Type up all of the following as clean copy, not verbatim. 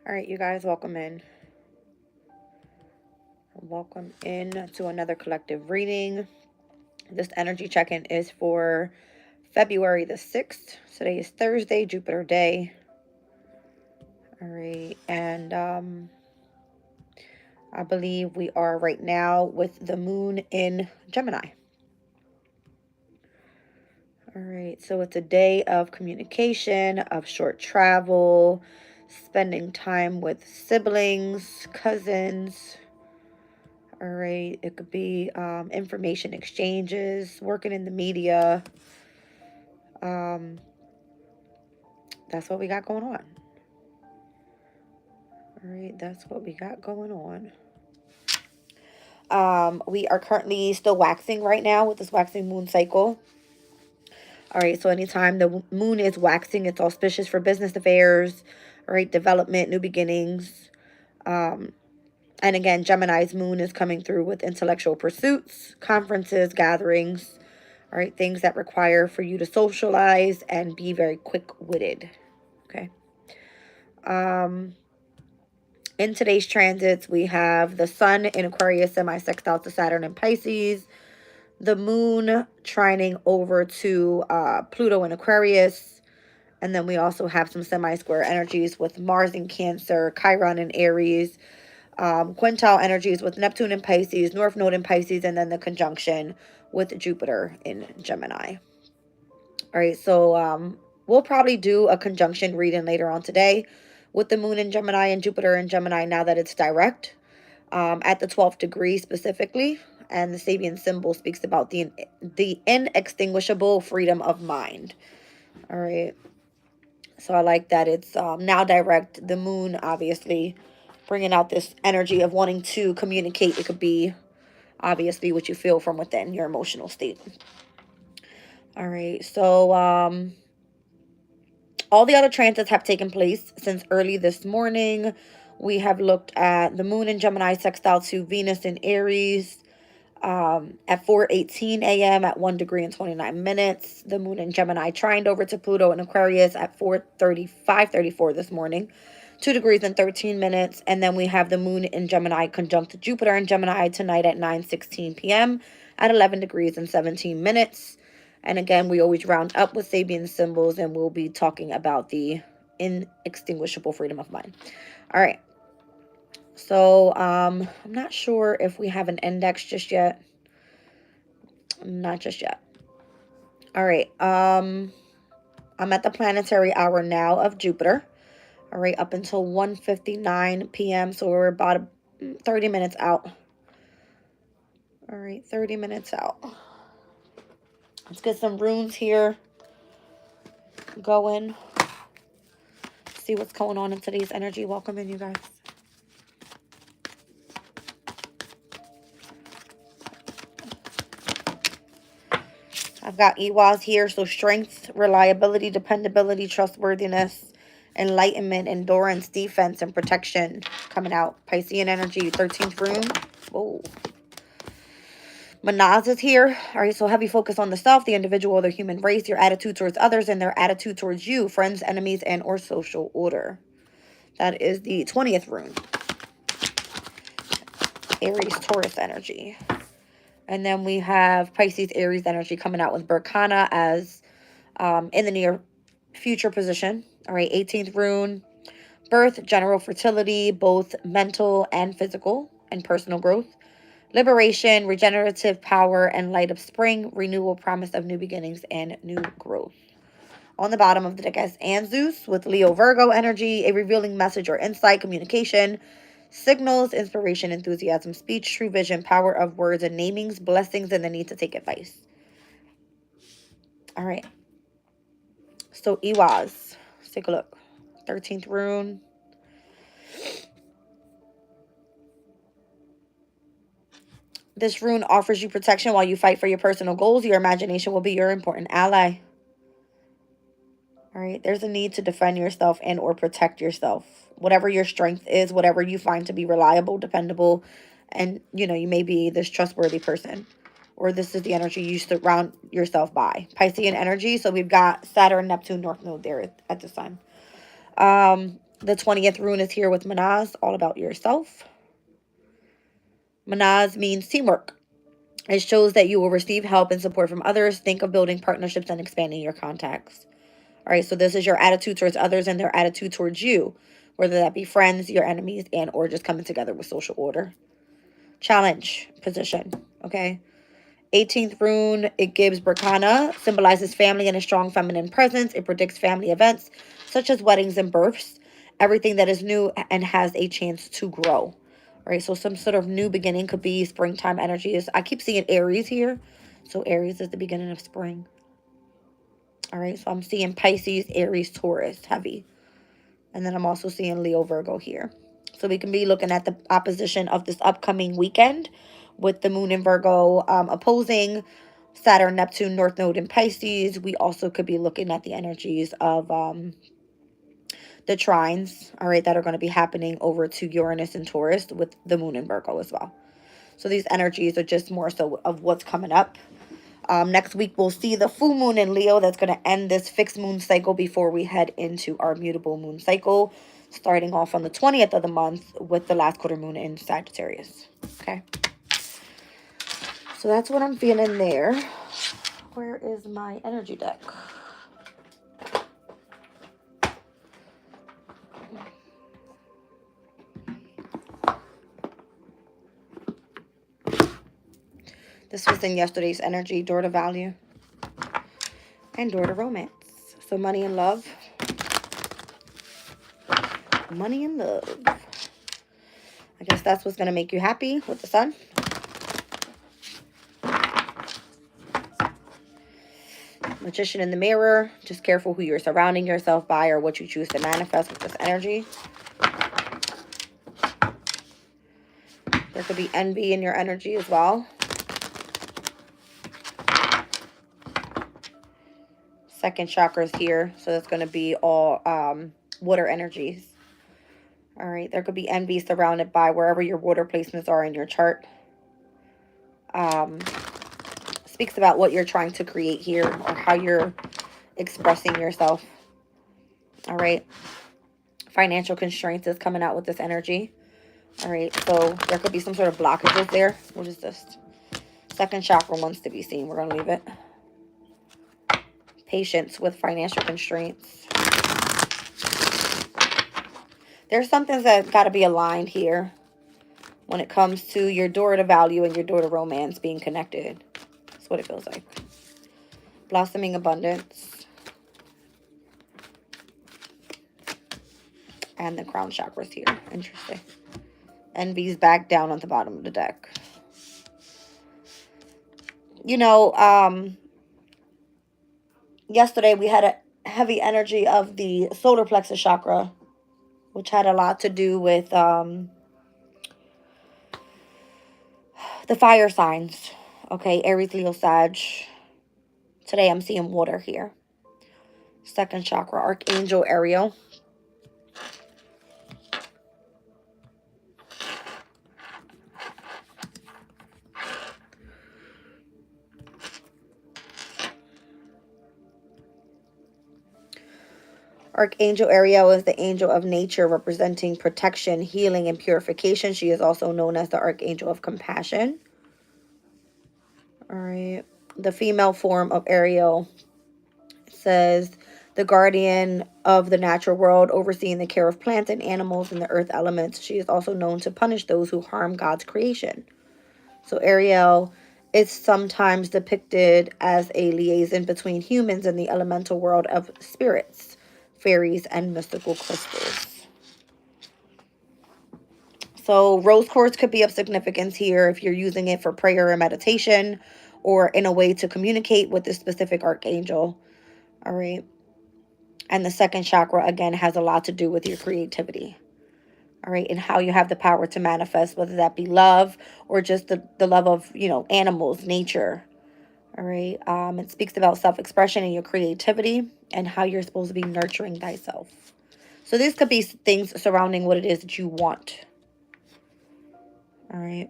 All right, you guys, welcome in. Welcome in to another collective reading. This energy check-in is for February the 6th. Today is Thursday, Jupiter day. All right, and I believe we are right now with the moon in Gemini. All right, so it's a day of communication, of short travel, spending time with siblings, cousins. All right, it could be information exchanges, working in the media. That's what we got going on. All right, that's what we got going on. We are currently still waxing right now with this waxing moon cycle. All right, so anytime the moon is waxing, it's auspicious for business affairs, all right, development, new beginnings. And again, Gemini's moon is coming through with intellectual pursuits, conferences, gatherings, all right, things that require for you to socialize and be very quick-witted, okay? In today's transits, we have the sun in Aquarius semi-sextile to Saturn in Pisces, the moon trining over to Pluto in Aquarius, and then we also have some semi-square energies with Mars in Cancer, Chiron in Aries, quintile energies with Neptune in Pisces, North Node in Pisces, and then the conjunction with Jupiter in Gemini. All right, so we'll probably do a conjunction reading later on today with the moon in Gemini and Jupiter in Gemini now that it's direct at the 12th degree specifically. And the Sabian symbol speaks about the inextinguishable freedom of mind. All right. So I like that it's now direct. The moon, obviously, bringing out this energy of wanting to communicate. It could be, obviously, what you feel from within your emotional state. All right. So all the other transits have taken place since early this morning. We have looked at the moon in Gemini sextile to Venus in Aries at 4:18 a.m. at 1 degree and 29 minutes. The moon in Gemini trined over to Pluto in Aquarius at 5:34 this morning, 2 degrees and 13 minutes. And then we have the moon in Gemini conjunct Jupiter in Gemini tonight at 9:16 p.m. at 11 degrees and 17 minutes. And again, we always round up with Sabian symbols, and we'll be talking about the inextinguishable freedom of mind. All right. So, I'm not sure if we have an index just yet. Not just yet. All right. I'm at the planetary hour now of Jupiter. All right, up until 1:59 p.m. So we're about 30 minutes out. All right, 30 minutes out. Let's get some runes here going. See what's going on in today's energy. Welcome in, you guys. I've got Iwas here, so strength, reliability, dependability, trustworthiness, enlightenment, endurance, defense, and protection coming out. Piscean energy, 13th rune. Whoa. Manaz is here. All right, so heavy focus on the self, the individual, the human race, your attitude towards others, and their attitude towards you, friends, enemies, and or social order. That is the 20th rune. Aries, Taurus energy. And then we have Pisces, Aries energy coming out with Berkana as in the near future position. All right, 18th rune. Birth, general fertility, both mental and physical, and personal growth. Liberation, regenerative power, and light of spring. Renewal, promise of new beginnings, and new growth. On the bottom of the deck is Anzus with Leo, Virgo energy. A revealing message or insight, communication, signals, inspiration, enthusiasm, speech, true vision, power of words and namings, blessings, and the need to take advice. All right. So Iwas. Let's take a look. 13th rune. This rune offers you protection while you fight for your personal goals. Your imagination will be your important ally. All right. There's a need to defend yourself and or protect yourself. Whatever your strength is, whatever you find to be reliable, dependable, and, you know, you may be this trustworthy person, or this is the energy you surround yourself by. Piscean energy. So we've got Saturn, Neptune, North Node there at this time. The 20th rune is here with Manaz, all about yourself. Manaz means teamwork. It shows that you will receive help and support from others. Think of building partnerships and expanding your contacts. All right, so this is your attitude towards others and their attitude towards you, whether that be friends, your enemies, and or just coming together with social order. Challenge position, okay? 18th rune, it gives Berkana, symbolizes family and a strong feminine presence. It predicts family events such as weddings and births, everything that is new and has a chance to grow. All right, so some sort of new beginning could be springtime energies. I keep seeing Aries here, so Aries is the beginning of spring. All right, so I'm seeing Pisces, Aries, Taurus, heavy. And then I'm also seeing Leo, Virgo here. So we can be looking at the opposition of this upcoming weekend with the moon in Virgo opposing Saturn, Neptune, North Node in Pisces. We also could be looking at the energies of the trines, all right, that are going to be happening over to Uranus and Taurus with the moon in Virgo as well. So these energies are just more so of what's coming up. Next week, we'll see the full moon in Leo. That's going to end this fixed moon cycle before we head into our mutable moon cycle, starting off on the 20th of the month with the last quarter moon in Sagittarius. Okay. So that's what I'm feeling there. Where is my energy deck? This was in yesterday's energy, door to value and door to romance. So money and love. Money and love. I guess that's what's going to make you happy with the sun. Magician in the mirror. Just careful who you're surrounding yourself by or what you choose to manifest with this energy. There could be envy in your energy as well. Second chakra's here. So that's going to be all water energies. All right. There could be envy surrounded by wherever your water placements are in your chart. Speaks about what you're trying to create here or how you're expressing yourself. All right. Financial constraints is coming out with this energy. All right. So there could be some sort of blockages there. What is this? Second chakra wants to be seen. We're going to leave it. Patience with financial constraints. There's something that's got to be aligned here when it comes to your door to value and your door to romance being connected. That's what it feels like. Blossoming abundance. And the crown chakra's here. Interesting. Envy's back down at the bottom of the deck. You know, yesterday we had a heavy energy of the solar plexus chakra, which had a lot to do with the fire signs. Okay, Aries, Leo, Sag. Today I'm seeing water here. Second chakra, Archangel Ariel. Archangel Ariel is the angel of nature representing protection, healing, and purification. She is also known as the Archangel of Compassion. All right. The female form of Ariel says the guardian of the natural world, overseeing the care of plants and animals and the earth elements. She is also known to punish those who harm God's creation. So Ariel is sometimes depicted as a liaison between humans and the elemental world of spirits, fairies, and mystical crystals. So rose quartz could be of significance here if you're using it for prayer or meditation or in a way to communicate with this specific archangel. All right. And the second chakra, again, has a lot to do with your creativity. All right. And how you have the power to manifest, whether that be love or just the love of, you know, animals, nature. All right. It speaks about self-expression and your creativity and how you're supposed to be nurturing thyself. So this could be things surrounding what it is that you want. All right.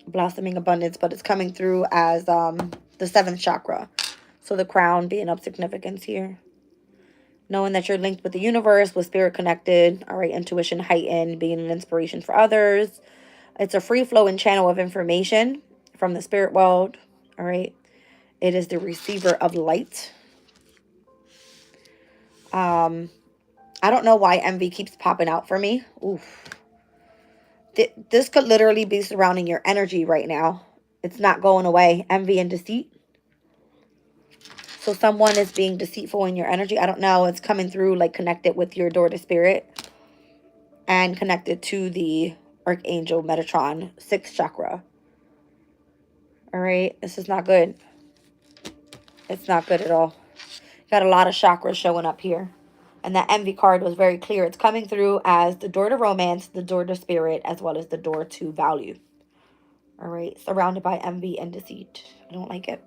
Blossoming abundance, but it's coming through as the seventh chakra. So the crown being of significance here. Knowing that you're linked with the universe, with spirit connected. All right, intuition heightened, being an inspiration for others. It's a free-flowing channel of information from the spirit world. All right. It is the receiver of light. I don't know why envy keeps popping out for me. Oof. This could literally be surrounding your energy right now. It's not going away. Envy and deceit. So someone is being deceitful in your energy. I don't know. It's coming through like connected with your door to spirit. And connected to the Archangel Metatron 6th chakra. All right. This is not good. It's not good at all. Got a lot of chakras showing up here. And that envy card was very clear. It's coming through as the door to romance, the door to spirit, as well as the door to value. All right. Surrounded by envy and deceit. I don't like it.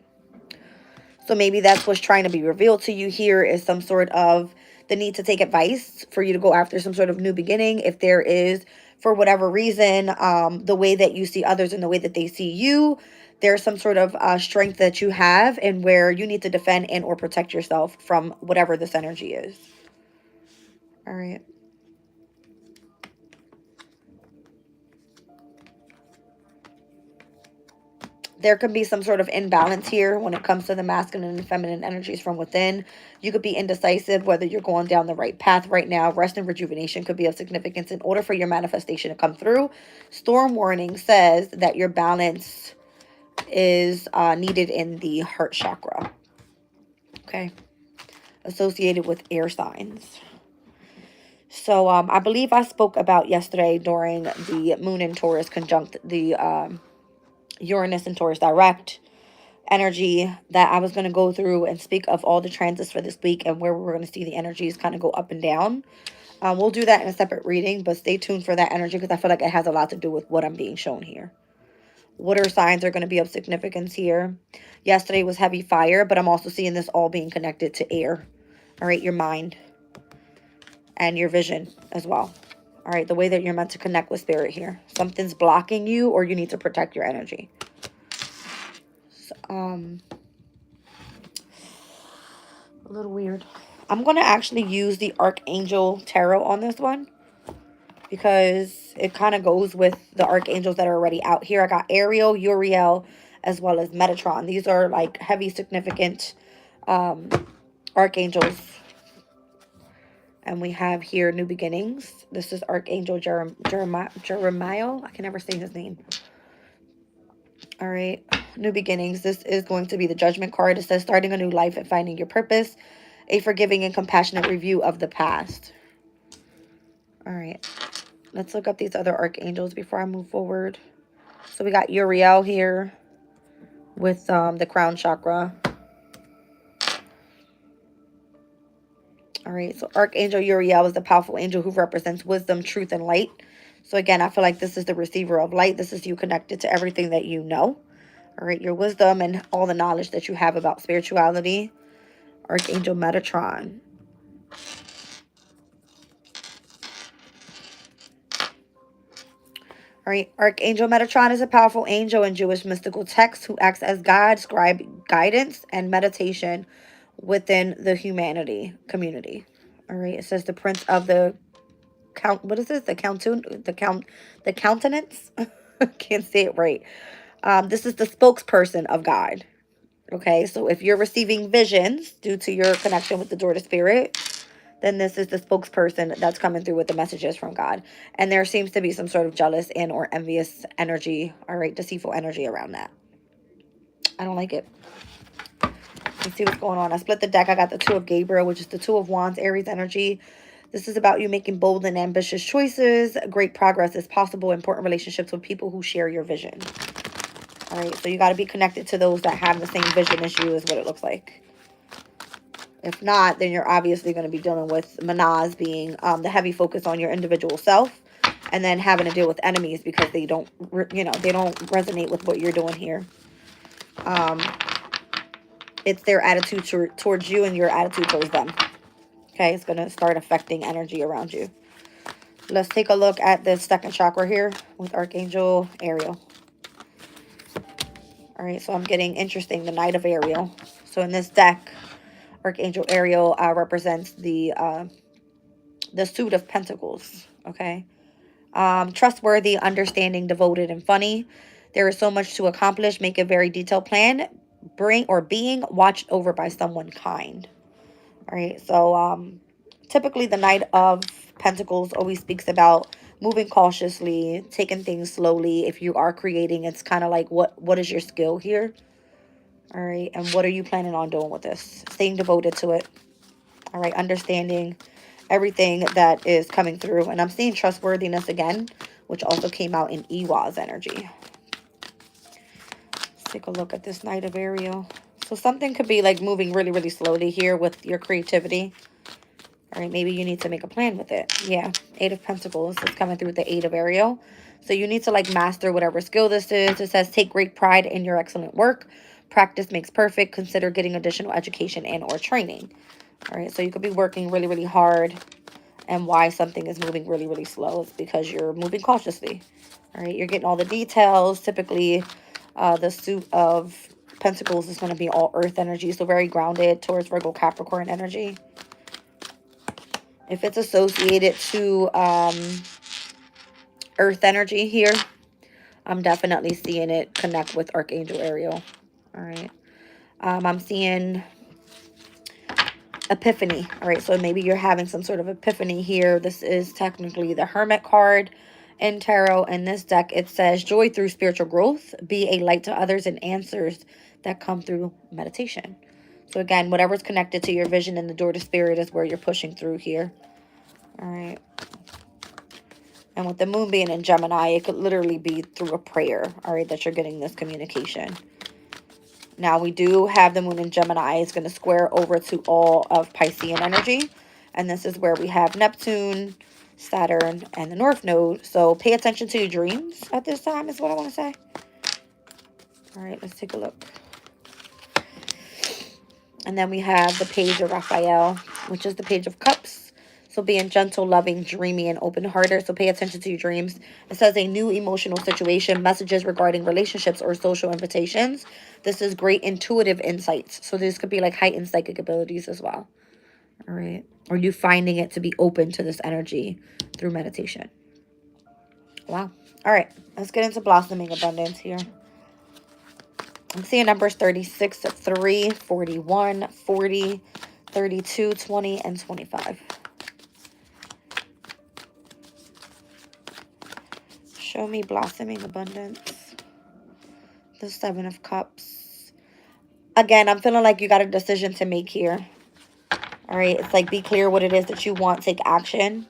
So maybe that's what's trying to be revealed to you here is some sort of the need to take advice for you to go after some sort of new beginning. If there is, for whatever reason, the way that you see others and the way that they see you, there's some sort of strength that you have and where you need to defend and or protect yourself from whatever this energy is. All right. There could be some sort of imbalance here when it comes to the masculine and feminine energies from within. You could be indecisive whether you're going down the right path right now. Rest and rejuvenation could be of significance in order for your manifestation to come through. Storm warning says that your balance is needed in the heart chakra. Okay. Associated with air signs. So I believe I spoke about yesterday during the Moon in Taurus conjunct the Uranus and Taurus direct energy that I was going to go through and speak of all the transits for this week and where we're going to see the energies kind of go up and down. We'll do that in a separate reading, but stay tuned for that energy because I feel like it has a lot to do with what I'm being shown here. Water signs are going to be of significance here. Yesterday was heavy fire, but I'm also seeing this all being connected to air. All right, your mind and your vision as well. All right, the way that you're meant to connect with spirit here. Something's blocking you or you need to protect your energy. So, a little weird. I'm going to actually use the Archangel Tarot on this one because it kind of goes with the archangels that are already out here. I got Ariel, Uriel, as well as Metatron. These are like heavy, significant archangels. And we have here New Beginnings. This is Archangel Jeremiah. I can never say his name. All right. New Beginnings. This is going to be the Judgment card. It says starting a new life and finding your purpose. A forgiving and compassionate review of the past. All right. Let's look up these other archangels before I move forward. So we got Uriel here with the crown chakra. All right, so Archangel Uriel is the powerful angel who represents wisdom, truth, and light. So again, I feel like this is the receiver of light. This is you connected to everything that you know. All right, your wisdom and all the knowledge that you have about spirituality. Archangel Metatron. All right, Archangel Metatron is a powerful angel in Jewish mystical texts who acts as guide, scribe, guidance, and meditation within the humanity community. All right, it says the prince of the what is this? The countenance? Can't say it right. This is the spokesperson of God. Okay, so if you're receiving visions due to your connection with the door to spirit, then this is the spokesperson that's coming through with the messages from God. And there seems to be some sort of jealous and or envious energy, all right, deceitful energy around that. I don't like it. Let's see what's going on. I split the deck. I got the Two of Gabriel, which is the Two of Wands, Aries energy. This is about you making bold and ambitious choices. Great progress is possible. Important relationships with people who share your vision. All right, so you got to be connected to those that have the same vision as you is what it looks like. If not, then you're obviously going to be dealing with Manaz being the heavy focus on your individual self. And then having to deal with enemies because they don't, they don't resonate with what you're doing here. It's their attitude towards you and your attitude towards them. Okay, it's going to start affecting energy around you. Let's take a look at the second chakra here with Archangel Ariel. All right, so I'm getting interesting, the Knight of Ariel. So in this deck, Archangel Ariel represents the Suit of Pentacles, okay? Trustworthy, understanding, devoted, and funny. There is so much to accomplish. Make a very detailed plan. Being watched over by someone kind. All right, so typically the Knight of Pentacles always speaks about moving cautiously, taking things slowly. If you are creating, it's kind of like, what is your skill here? All right, and what are you planning on doing with this? Staying devoted to it. All right, understanding everything that is coming through. And I'm seeing trustworthiness again, which also came out in Iwa's energy. Let's take a look at this Knight of Ariel. So something could be like moving really, really slowly here with your creativity. All right, maybe you need to make a plan with it. Yeah, Eight of Pentacles is coming through with the Eight of Ariel. So you need to like master whatever skill this is. It says take great pride in your excellent work. Practice makes perfect. Consider getting additional education and or training. All right, so you could be working really, really hard. And why something is moving really, really slow is because you're moving cautiously. All right, you're getting all the details. Typically, the Suit of Pentacles is going to be all earth energy. So very grounded towards Virgo Capricorn energy. If it's associated to earth energy here, I'm definitely seeing it connect with Archangel Ariel. All right. I'm seeing epiphany. All right, so maybe you're having some sort of epiphany here. This is technically the Hermit card in tarot. In this deck, it says joy through spiritual growth, be a light to others, and answers that come through meditation. So again, whatever's connected to your vision and the door to spirit is where you're pushing through here. All right. And with the moon being in Gemini, it could literally be through a prayer, all right, that you're getting this communication. Now, we do have the moon in Gemini. It's going to square over to all of Piscean energy. And this is where we have Neptune, Saturn, and the North Node. So pay attention to your dreams at this time is what I want to say. All right, let's take a look. And then we have the Page of Raphael, which is the Page of Cups. So being gentle, loving, dreamy, and open-hearted. So pay attention to your dreams. It says a new emotional situation, messages regarding relationships or social invitations. This is great intuitive insights. So this could be like heightened psychic abilities as well. All right. Or you finding it to be open to this energy through meditation. Wow. All right. Let's get into blossoming abundance here. I'm seeing numbers 36, 3, 41, 40, 32, 20, and 25. Show me blossoming abundance. The Seven of Cups. Again, I'm feeling like you got a decision to make here. All right. It's like be clear what it is that you want. Take action.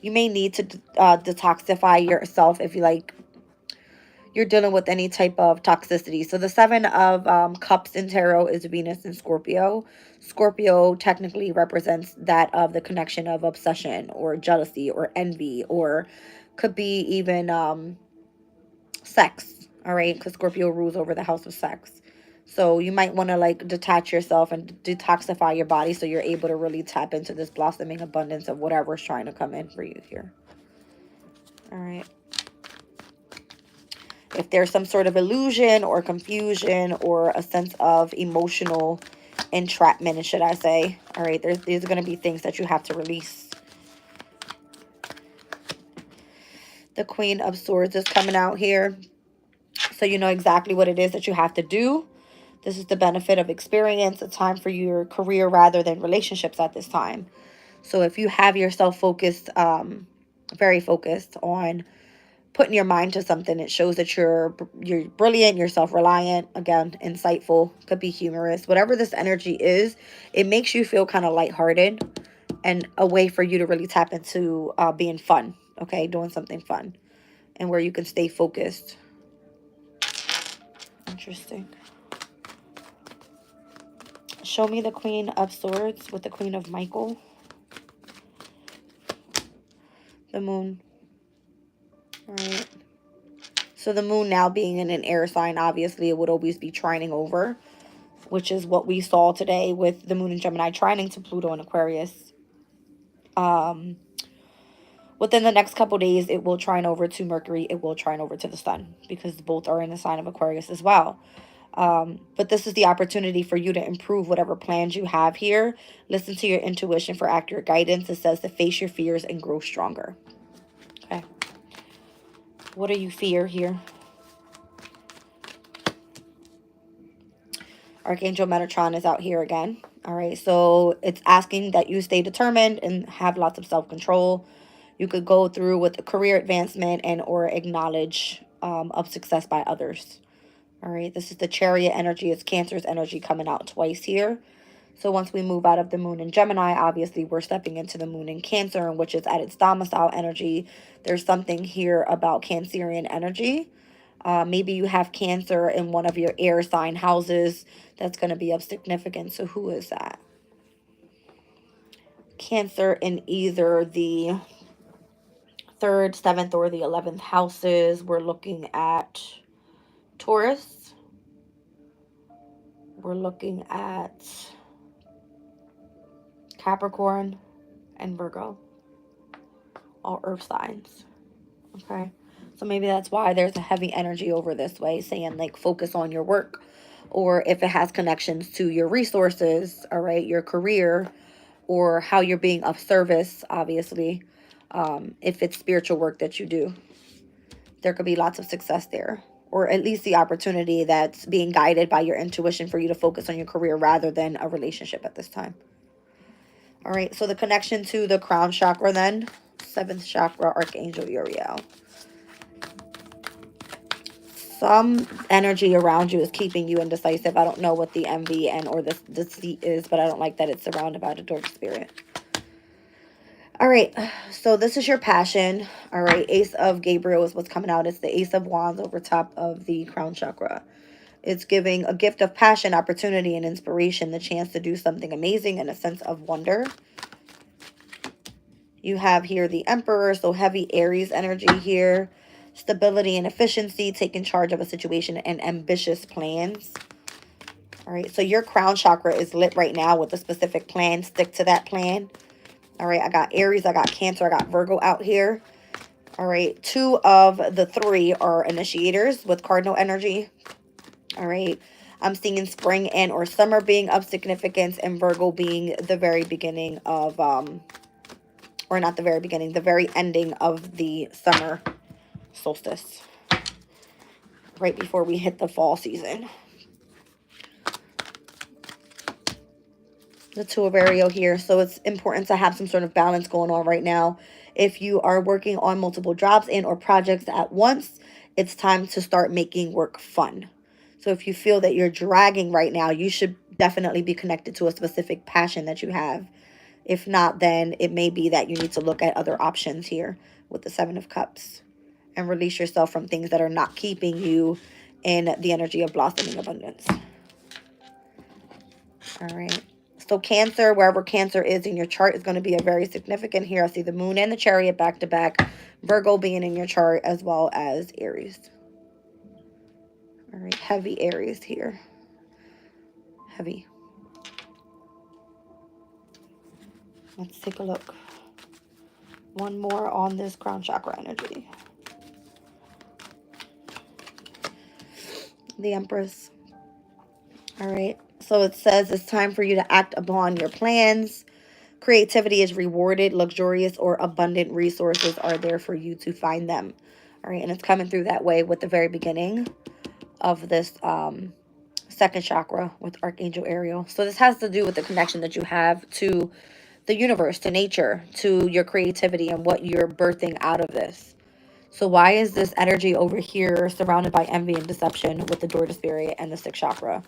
You may need to detoxify yourself if you're dealing with any type of toxicity. So the Seven of Cups in tarot is Venus and Scorpio. Scorpio technically represents that of the connection of obsession or jealousy or envy, or could be even sex. All right, because Scorpio rules over the house of sex. So you might want to like detach yourself and detoxify your body so you're able to really tap into this blossoming abundance of whatever's trying to come in for you here. All right. If there's some sort of illusion or confusion or a sense of emotional entrapment, should I say, all right, these are going to be things that you have to release. The Queen of Swords is coming out here. So you know exactly what it is that you have to do. This is the benefit of experience, a time for your career rather than relationships at this time. So if you have yourself focused, very focused on putting your mind to something, it shows that you're brilliant, you're self-reliant, again, insightful, could be humorous. Whatever this energy is, it makes you feel kind of lighthearted and a way for you to really tap into being fun, okay, doing something fun and where you can stay focused. Interesting. Show me the Queen of Swords with the Queen of Michael. The Moon. All right. So the Moon now being in an air sign, obviously it would always be trining over, which is what we saw today with the Moon in Gemini trining to Pluto and Aquarius. Within the next couple days, it will trine over to Mercury. It will trine over to the Sun because both are in the sign of Aquarius as well. But this is the opportunity for you to improve whatever plans you have here. Listen to your intuition for accurate guidance. It says to face your fears and grow stronger. Okay. What do you fear here? Archangel Metatron is out here again. All right. So it's asking that you stay determined and have lots of self-control. You could go through with a career advancement and or acknowledge of success by others. All right. This is the Chariot energy. It's Cancer's energy coming out twice here. So once we move out of the moon in Gemini, obviously we're stepping into the moon in Cancer, which is at its domicile energy. There's something here about Cancerian energy. Maybe you have Cancer in one of your air sign houses. That's going to be of significance. So who is that? Cancer in either the 3rd, 7th, or the 11th houses. We're looking at Taurus. We're looking at Capricorn and Virgo. All earth signs. Okay. So maybe that's why there's a heavy energy over this way, saying like focus on your work, or if it has connections to your resources, all right, your career, or how you're being of service, obviously. If it's spiritual work that you do, there could be lots of success there, or at least the opportunity that's being guided by your intuition for you to focus on your career rather than a relationship at this time. All right, so the connection to the crown chakra then, 7th chakra, Archangel Uriel. Some energy around you is keeping you indecisive. I don't know what the envy and or the deceit is, but I don't like that it's surrounded by the dark spirit. All right, so this is your passion. All right, Ace of Gabriel is what's coming out. It's the Ace of Wands over top of the crown chakra. It's giving a gift of passion, opportunity, and inspiration, the chance to do something amazing and a sense of wonder. You have here the Emperor, so heavy Aries energy here. Stability and efficiency, taking charge of a situation, and ambitious plans. All right, so your crown chakra is lit right now with a specific plan. Stick to that plan. All right, I got Aries, I got Cancer, I got Virgo out here. All right, 2 of the 3 are initiators with cardinal energy. All right, I'm seeing spring and or summer being of significance, and Virgo being the very beginning of, or not the very beginning, the very ending of the summer solstice. Right before we hit the fall season. The 2 of Ariel here. So it's important to have some sort of balance going on right now. If you are working on multiple jobs and or projects at once, it's time to start making work fun. So if you feel that you're dragging right now, you should definitely be connected to a specific passion that you have. If not, then it may be that you need to look at other options here with the 7 of Cups and release yourself from things that are not keeping you in the energy of blossoming abundance. All right. So Cancer, wherever Cancer is in your chart, is going to be a very significant here. I see the Moon and the Chariot back to back. Virgo being in your chart as well as Aries. All right. Heavy Aries here. Heavy. Let's take a look. One more on this crown chakra energy. The Empress. All right. So it says it's time for you to act upon your plans. Creativity is rewarded. Luxurious or abundant resources are there for you to find them. All right. And it's coming through that way with the very beginning of this 2nd chakra with Archangel Ariel. So this has to do with the connection that you have to the universe, to nature, to your creativity and what you're birthing out of this. So why is this energy over here surrounded by envy and deception with the door to spirit and the 6th chakra?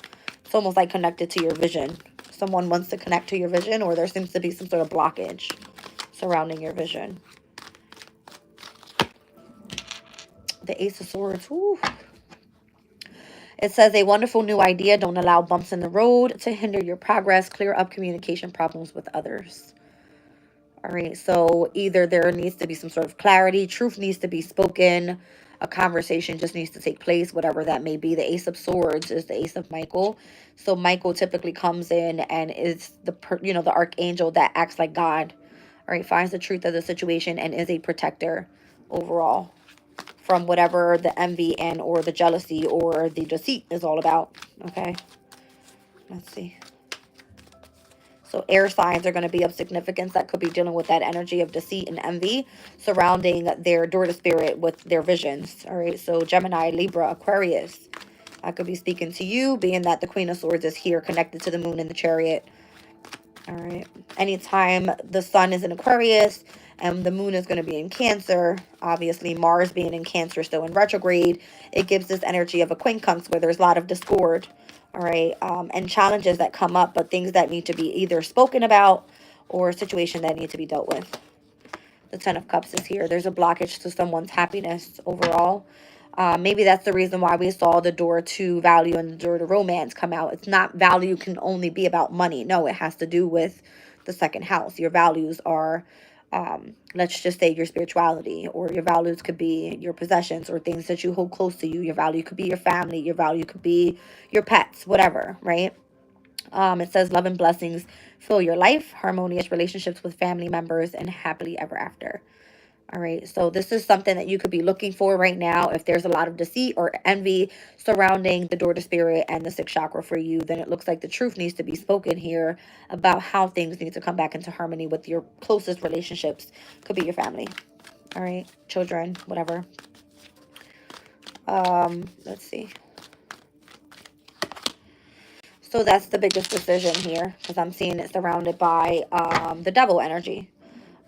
It's almost like connected to your vision. Someone wants to connect to your vision, or there seems to be some sort of blockage surrounding your vision. The Ace of Swords. Ooh. It says a wonderful new idea. Don't allow bumps in the road to hinder your progress. Clear up communication problems with others. All right, so either there needs to be some sort of clarity, truth needs to be spoken, a conversation just needs to take place, whatever that may be. The Ace of Swords is the Ace of Michael. So Michael typically comes in and is the archangel that acts like God. All right, finds the truth of the situation and is a protector overall. from whatever the envy and or the jealousy or the deceit is all about. Okay, let's see. So air signs are going to be of significance that could be dealing with that energy of deceit and envy surrounding their door to spirit with their visions. All right. So Gemini, Libra, Aquarius. I could be speaking to you, being that the Queen of Swords is here connected to the moon in the chariot. All right. Anytime the sun is in Aquarius and the moon is going to be in Cancer, obviously Mars being in Cancer still in retrograde, it gives this energy of a quincunx where there's a lot of discord. All right. And challenges that come up, but things that need to be either spoken about or a situation that need to be dealt with. The Ten of Cups is here. There's a blockage to someone's happiness overall. Maybe that's the reason why we saw the door to value and the door to romance come out. It's not value can only be about money. No, it has to do with the second house. Your values are, let's just say your spirituality, or your values could be your possessions or things that you hold close to you. Your value could be your family. Your value could be your pets, whatever, right? It says love and blessings fill your life, harmonious relationships with family members, and happily ever after. All right, so this is something that you could be looking for right now. If there's a lot of deceit or envy surrounding the door to spirit and the sixth chakra for you, then it looks like the truth needs to be spoken here about how things need to come back into harmony with your closest relationships. Could be your family, all right, children, whatever. Let's see. So that's the biggest decision here, because I'm seeing it surrounded by the devil energy.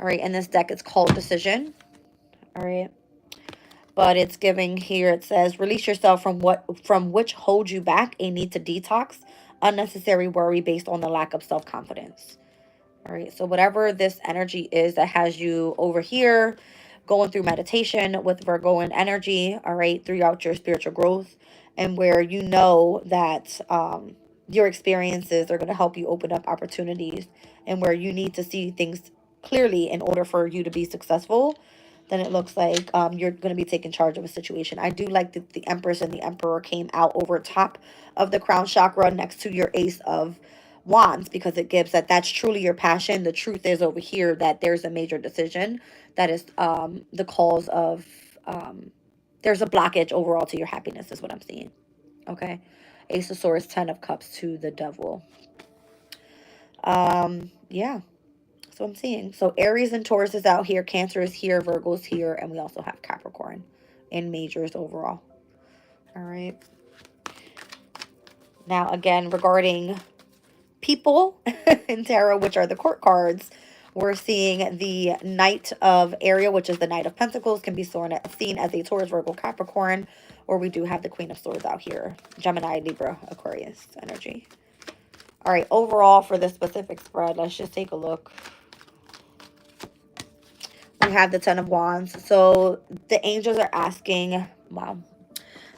All right, in this deck, it's called Decision. All right. But it's giving here, it says, release yourself from which holds you back, a need to detox, unnecessary worry based on the lack of self-confidence. All right, so whatever this energy is that has you over here going through meditation with Virgoan energy, all right, throughout your spiritual growth, and where you know that your experiences are going to help you open up opportunities, and where you need to see things clearly in order for you to be successful, then it looks like you're going to be taking charge of a situation. I do like that the Empress and the Emperor came out over top of the crown chakra next to your Ace of Wands, because it gives that that's truly your passion. The truth is over here that there's a major decision that is the cause of, there's a blockage overall to your happiness is what I'm seeing. Okay. Ace of Swords, Ten of Cups to the Devil. Yeah. That's what I'm seeing. So Aries and Taurus is out here. Cancer is here. Virgo is here. And we also have Capricorn in majors overall. All right. Now, again, regarding people in tarot, which are the court cards, we're seeing the Knight of Ariel, which is the Knight of Pentacles, can be seen as a Taurus, Virgo, Capricorn, or we do have the Queen of Swords out here, Gemini, Libra, Aquarius energy. All right, overall for this specific spread, let's just take a look. We have the Ten of Wands. So the angels are asking, wow.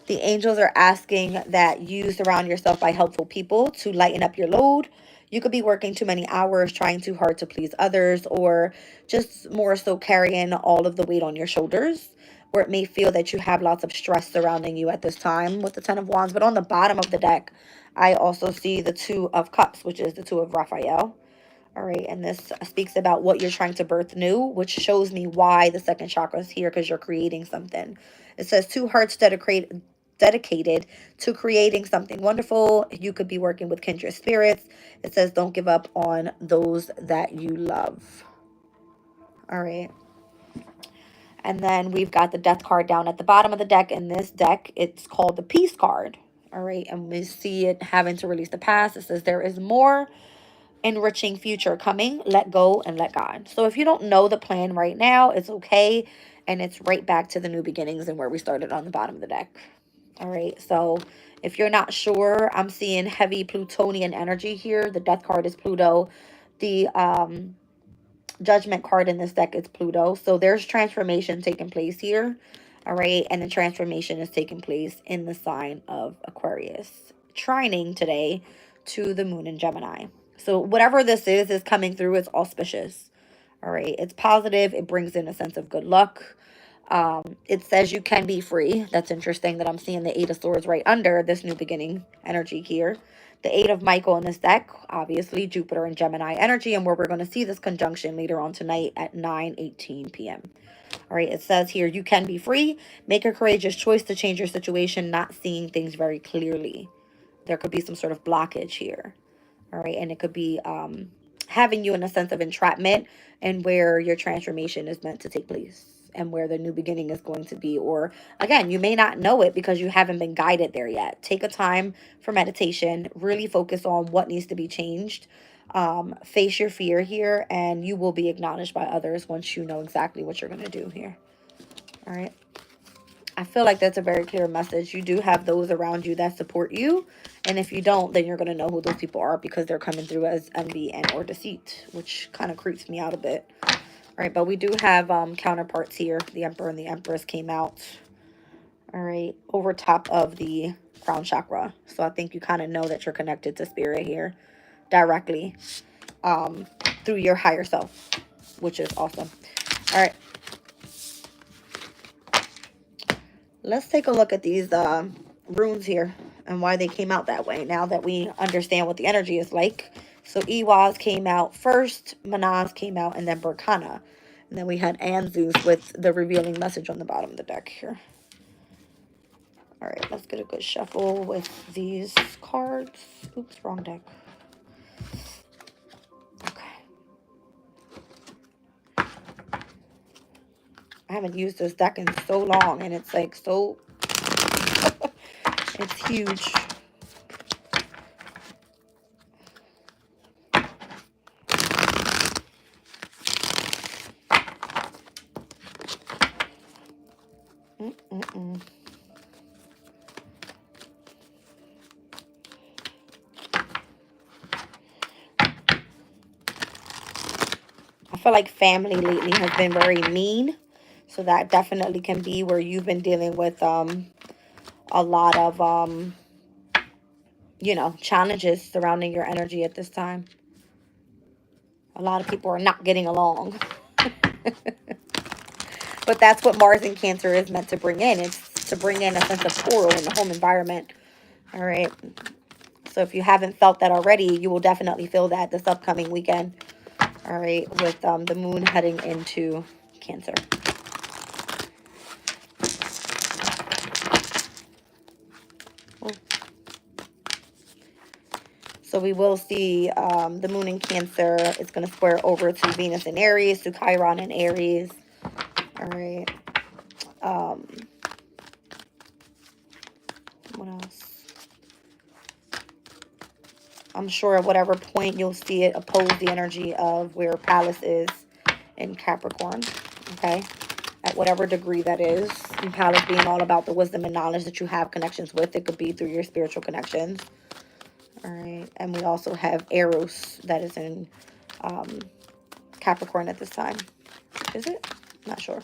The angels are asking that you surround yourself by helpful people to lighten up your load. You could be working too many hours, trying too hard to please others, or just more so carrying all of the weight on your shoulders, where it may feel that you have lots of stress surrounding you at this time with the Ten of Wands. But on the bottom of the deck, I also see the Two of Cups, which is the Two of Raphael. All right, and this speaks about what you're trying to birth new, which shows me why the second chakra is here, because you're creating something. It says two hearts dedicated to creating something wonderful. You could be working with kindred spirits. It says don't give up on those that you love. All right. And then we've got the Death card down at the bottom of the deck. In this deck, it's called the Peace card. All right, and we see it having to release the past. It says there is more enriching future coming. Let go and let God. So if you don't know the plan right now, it's okay. And it's right back to the new beginnings and where we started on the bottom of the deck. All right. So if you're not sure, I'm seeing heavy Plutonian energy here. The Death card is Pluto. The Judgment card in this deck is Pluto. So there's transformation taking place here. All right. And the transformation is taking place in the sign of Aquarius. Trining today to the moon in Gemini. So whatever this is coming through, it's auspicious. All right. It's positive. It brings in a sense of good luck. It says you can be free. That's interesting that I'm seeing the Eight of Swords right under this new beginning energy here. The 8 of Michael in this deck, obviously Jupiter and Gemini energy, and where we're going to see this conjunction later on tonight at 9:18 p.m. All right, it says here, you can be free. Make a courageous choice to change your situation, not seeing things very clearly. There could be some sort of blockage here. All right, and it could be having you in a sense of entrapment and where your transformation is meant to take place and where the new beginning is going to be. Or again, you may not know it because you haven't been guided there yet. Take a time for meditation, really focus on what needs to be changed. Face your fear here, and you will be acknowledged by others once you know exactly what you're going to do here. All right. I feel like that's a very clear message. You do have those around you that support you. And if you don't, then you're going to know who those people are because they're coming through as envy and or deceit, which kind of creeps me out a bit. All right, but we do have counterparts here. The Emperor and the Empress came out. All right, over top of the crown chakra. So I think you kind of know that you're connected to spirit here directly through your higher self, which is awesome. All right. Let's take a look at these runes here and why they came out that way now that we understand what the energy is like. So Iwaz came out first, Manaz came out, and then Berkana. And then we had Anzus with the revealing message on the bottom of the deck here. All right, let's get a good shuffle with these cards. Oops, wrong deck. Okay. I haven't used this deck in so long, and it's like so... it's huge. I feel like family lately has been very mean. So that definitely can be where you've been dealing with a lot of, you know, challenges surrounding your energy at this time. A lot of people are not getting along. But that's what Mars in Cancer is meant to bring in. It's to bring in a sense of order in the home environment. All right. So if you haven't felt that already, you will definitely feel that this upcoming weekend. All right. With the moon heading into Cancer. So we will see the moon in Cancer. It's going to square over to Venus in Aries, to Chiron in Aries. All right. What else? I'm sure at whatever point you'll see it oppose the energy of where Pallas is in Capricorn. Okay. At whatever degree that is. And Pallas being all about the wisdom and knowledge that you have connections with. It could be through your spiritual connections. All right. And we also have Eros that is in Capricorn at this time. Is it? Not sure.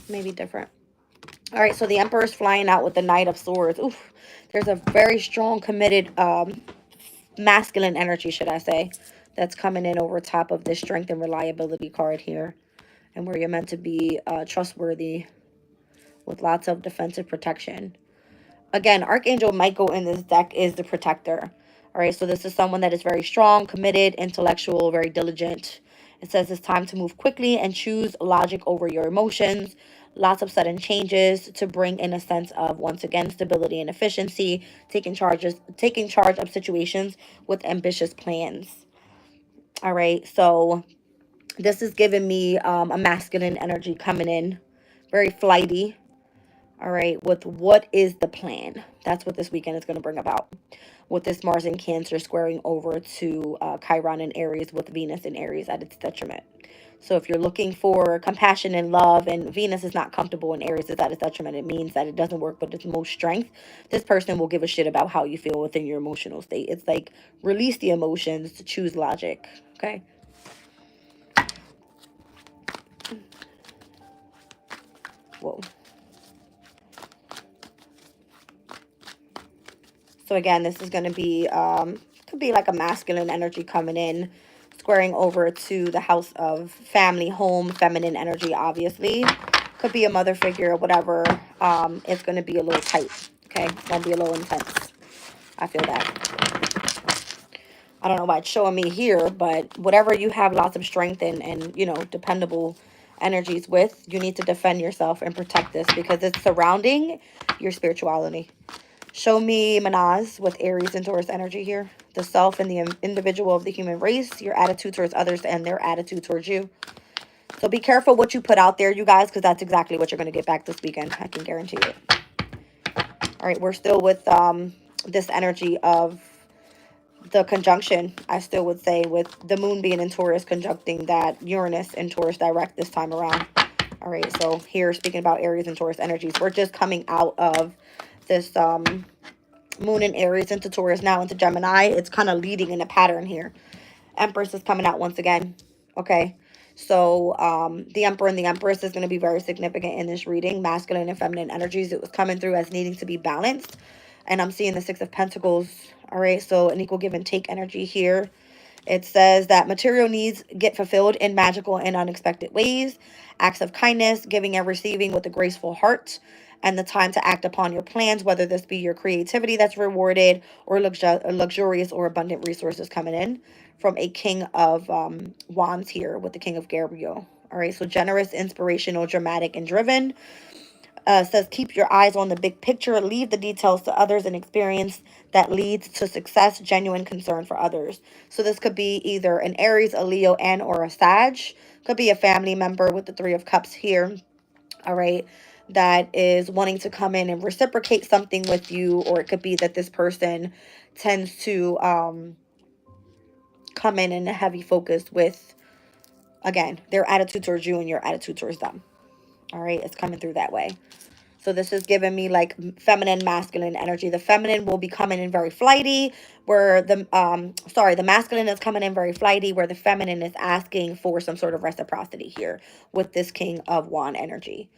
Maybe different. All right. So the Emperor is flying out with the Knight of Swords. Oof. There's a very strong, committed, masculine energy, should I say, that's coming in over top of this strength and reliability card here. And where you're meant to be trustworthy with lots of defensive protection. Again, Archangel Michael in this deck is the protector. All right, so this is someone that is very strong, committed, intellectual, very diligent. It says it's time to move quickly and choose logic over your emotions. Lots of sudden changes to bring in a sense of, once again, stability and efficiency. Taking charge of situations with ambitious plans. All right, so this is giving me a masculine energy coming in. Very flighty. All right, with what is the plan? That's what this weekend is going to bring about. With this Mars in Cancer squaring over to Chiron in Aries with Venus in Aries at its detriment. So if you're looking for compassion and love and Venus is not comfortable in Aries, is at its detriment, it means that it doesn't work with its most strength. This person will give a shit about how you feel within your emotional state. It's like release the emotions to choose logic. Okay. Whoa. So again, this is going to be, could be like a masculine energy coming in, squaring over to the house of family, home, feminine energy, obviously. Could be a mother figure or whatever. It's going to be a little tight, okay? It's going to be a little intense. I feel that. I don't know why it's showing me here, but whatever you have lots of strength and you know, dependable energies with, you need to defend yourself and protect this because it's surrounding your spirituality. Show me Manaz with Aries and Taurus energy here. The self and the individual of the human race, your attitude towards others and their attitude towards you. So be careful what you put out there, you guys, because that's exactly what you're going to get back this weekend. I can guarantee it. All right, we're still with this energy of the conjunction, I still would say, with the moon being in Taurus conjuncting that Uranus in Taurus direct this time around. All right, so here speaking about Aries and Taurus energies, we're just coming out of this moon in Aries into Taurus, now into Gemini. It's kind of leading in a pattern here. Empress is coming out once again. Okay, so the Emperor and the Empress is going to be very significant in this reading. Masculine and feminine energies. It was coming through as needing to be balanced. And I'm seeing the Six of Pentacles. All right, so an equal give and take energy here. It says that material needs get fulfilled in magical and unexpected ways. Acts of kindness, giving and receiving with a graceful heart. And the time to act upon your plans, whether this be your creativity that's rewarded or luxurious or abundant resources coming in. From a King of Wands here with the King of Gabriel. All right, so generous, inspirational, dramatic, and driven. Says keep your eyes on the big picture, leave the details to others, and experience that leads to success, genuine concern for others. So this could be either an Aries, a Leo, and or a Sag. Could be a family member with the Three of Cups here. All right, that is wanting to come in and reciprocate something with you, or it could be that this person tends to come in a heavy focus with, again, their attitude towards you and your attitude towards them. All right, it's coming through that way. So this is giving me like feminine, masculine energy. The feminine will be coming in very flighty, where the masculine is coming in very flighty, where the feminine is asking for some sort of reciprocity here with this King of Wand energy.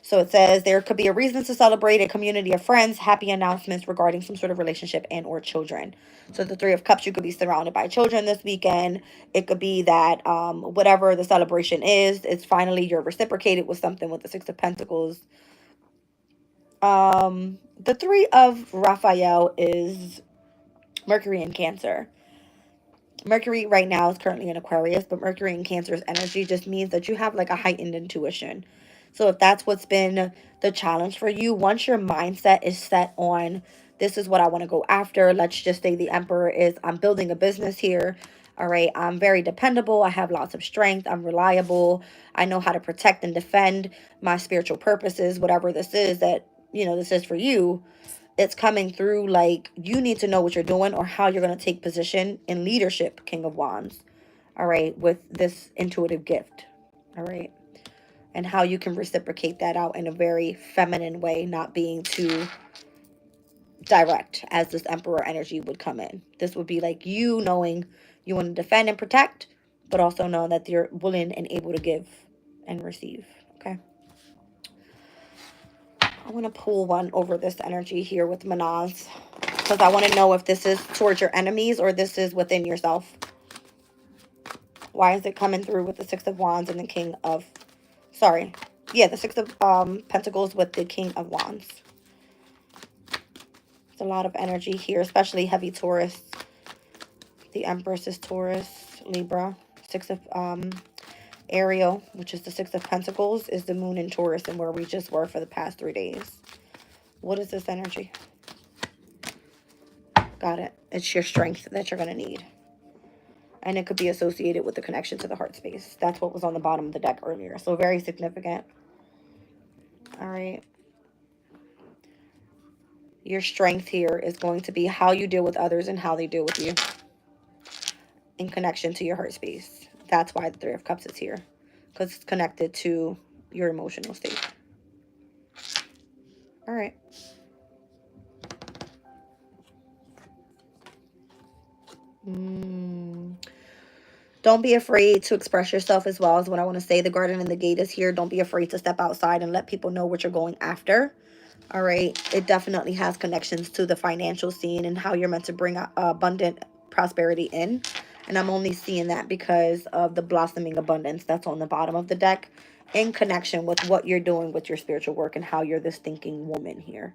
So it says there could be a reason to celebrate a community of friends, happy announcements regarding some sort of relationship and or children. So the Three of Cups, you could be surrounded by children this weekend. It could be that whatever the celebration is, it's finally you're reciprocated with something with the Six of Pentacles. The Three of Raphael is Mercury in Cancer. Mercury right now is currently in Aquarius, but Mercury in Cancer's energy just means that you have like a heightened intuition. So if that's what's been the challenge for you, once your mindset is set on this is what I want to go after, let's just say the Emperor is I'm building a business here. All right, I'm very dependable. I have lots of strength. I'm reliable. I know how to protect and defend my spiritual purposes, whatever this is that, you know, this is for you. It's coming through like you need to know what you're doing or how you're going to take position in leadership, King of Wands. All right, with this intuitive gift. All right. And how you can reciprocate that out in a very feminine way, not being too direct as this Emperor energy would come in. This would be like you knowing you want to defend and protect, but also know that you're willing and able to give and receive. Okay. I want to pull one over this energy here with Manaz, because I want to know if this is towards your enemies or this is within yourself. Why is it coming through with the Six of Wands and the King of... Sorry. Yeah, the Six of Pentacles with the King of Wands. It's a lot of energy here, especially heavy Taurus. The Empress is Taurus, Libra. Six of Ariel, which is the Six of Pentacles, is the Moon in Taurus and where we just were for the past 3 days. What is this energy? Got it. It's your strength that you're going to need. And it could be associated with the connection to the heart space. That's what was on the bottom of the deck earlier. So very significant. All right. Your strength here is going to be how you deal with others and how they deal with you in connection to your heart space. That's why the Three of Cups is here, because it's connected to your emotional state. All right. Don't be afraid to express yourself as well, is what I want to say. The Garden and the Gate is here. Don't be afraid to step outside and let people know what you're going after. All right. It definitely has connections to the financial scene and how you're meant to bring abundant prosperity in. And I'm only seeing that because of the blossoming abundance that's on the bottom of the deck in connection with what you're doing with your spiritual work and how you're this thinking woman here.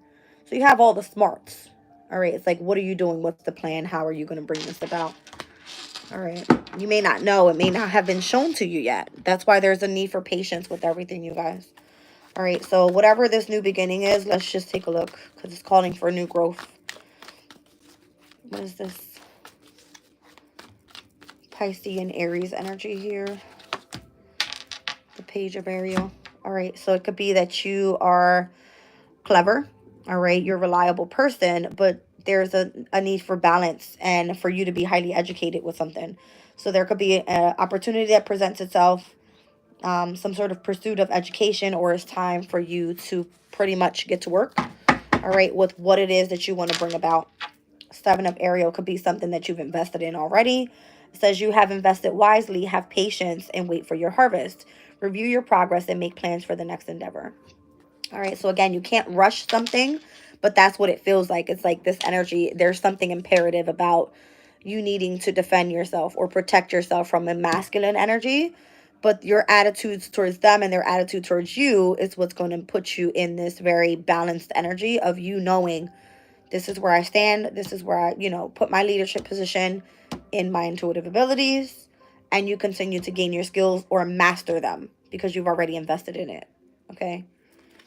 So you have all the smarts. All right. It's like, what are you doing? What's the plan? How are you going to bring this about? All right. You may not know. It may not have been shown to you yet. That's why there's a need for patience with everything, you guys. All right. So whatever this new beginning is, let's just take a look because it's calling for new growth. What is this? Pisces and Aries energy here. The Page of Ariel. All right. So it could be that you are clever. All right. You're a reliable person, but there's a need for balance and for you to be highly educated with something. So there could be an opportunity that presents itself, some sort of pursuit of education, or it's time for you to pretty much get to work, all right, with what it is that you want to bring about. Seven of Ariel could be something that you've invested in already. It says you have invested wisely, have patience, and wait for your harvest. Review your progress and make plans for the next endeavor. All right, so again, you can't rush something, but that's what it feels like. It's like this energy, there's something imperative about you needing to defend yourself or protect yourself from a masculine energy, but your attitudes towards them and their attitude towards you is what's going to put you in this very balanced energy of you knowing this is where I stand, this is where I, put my leadership position in my intuitive abilities, and you continue to gain your skills or master them because you've already invested in it, okay?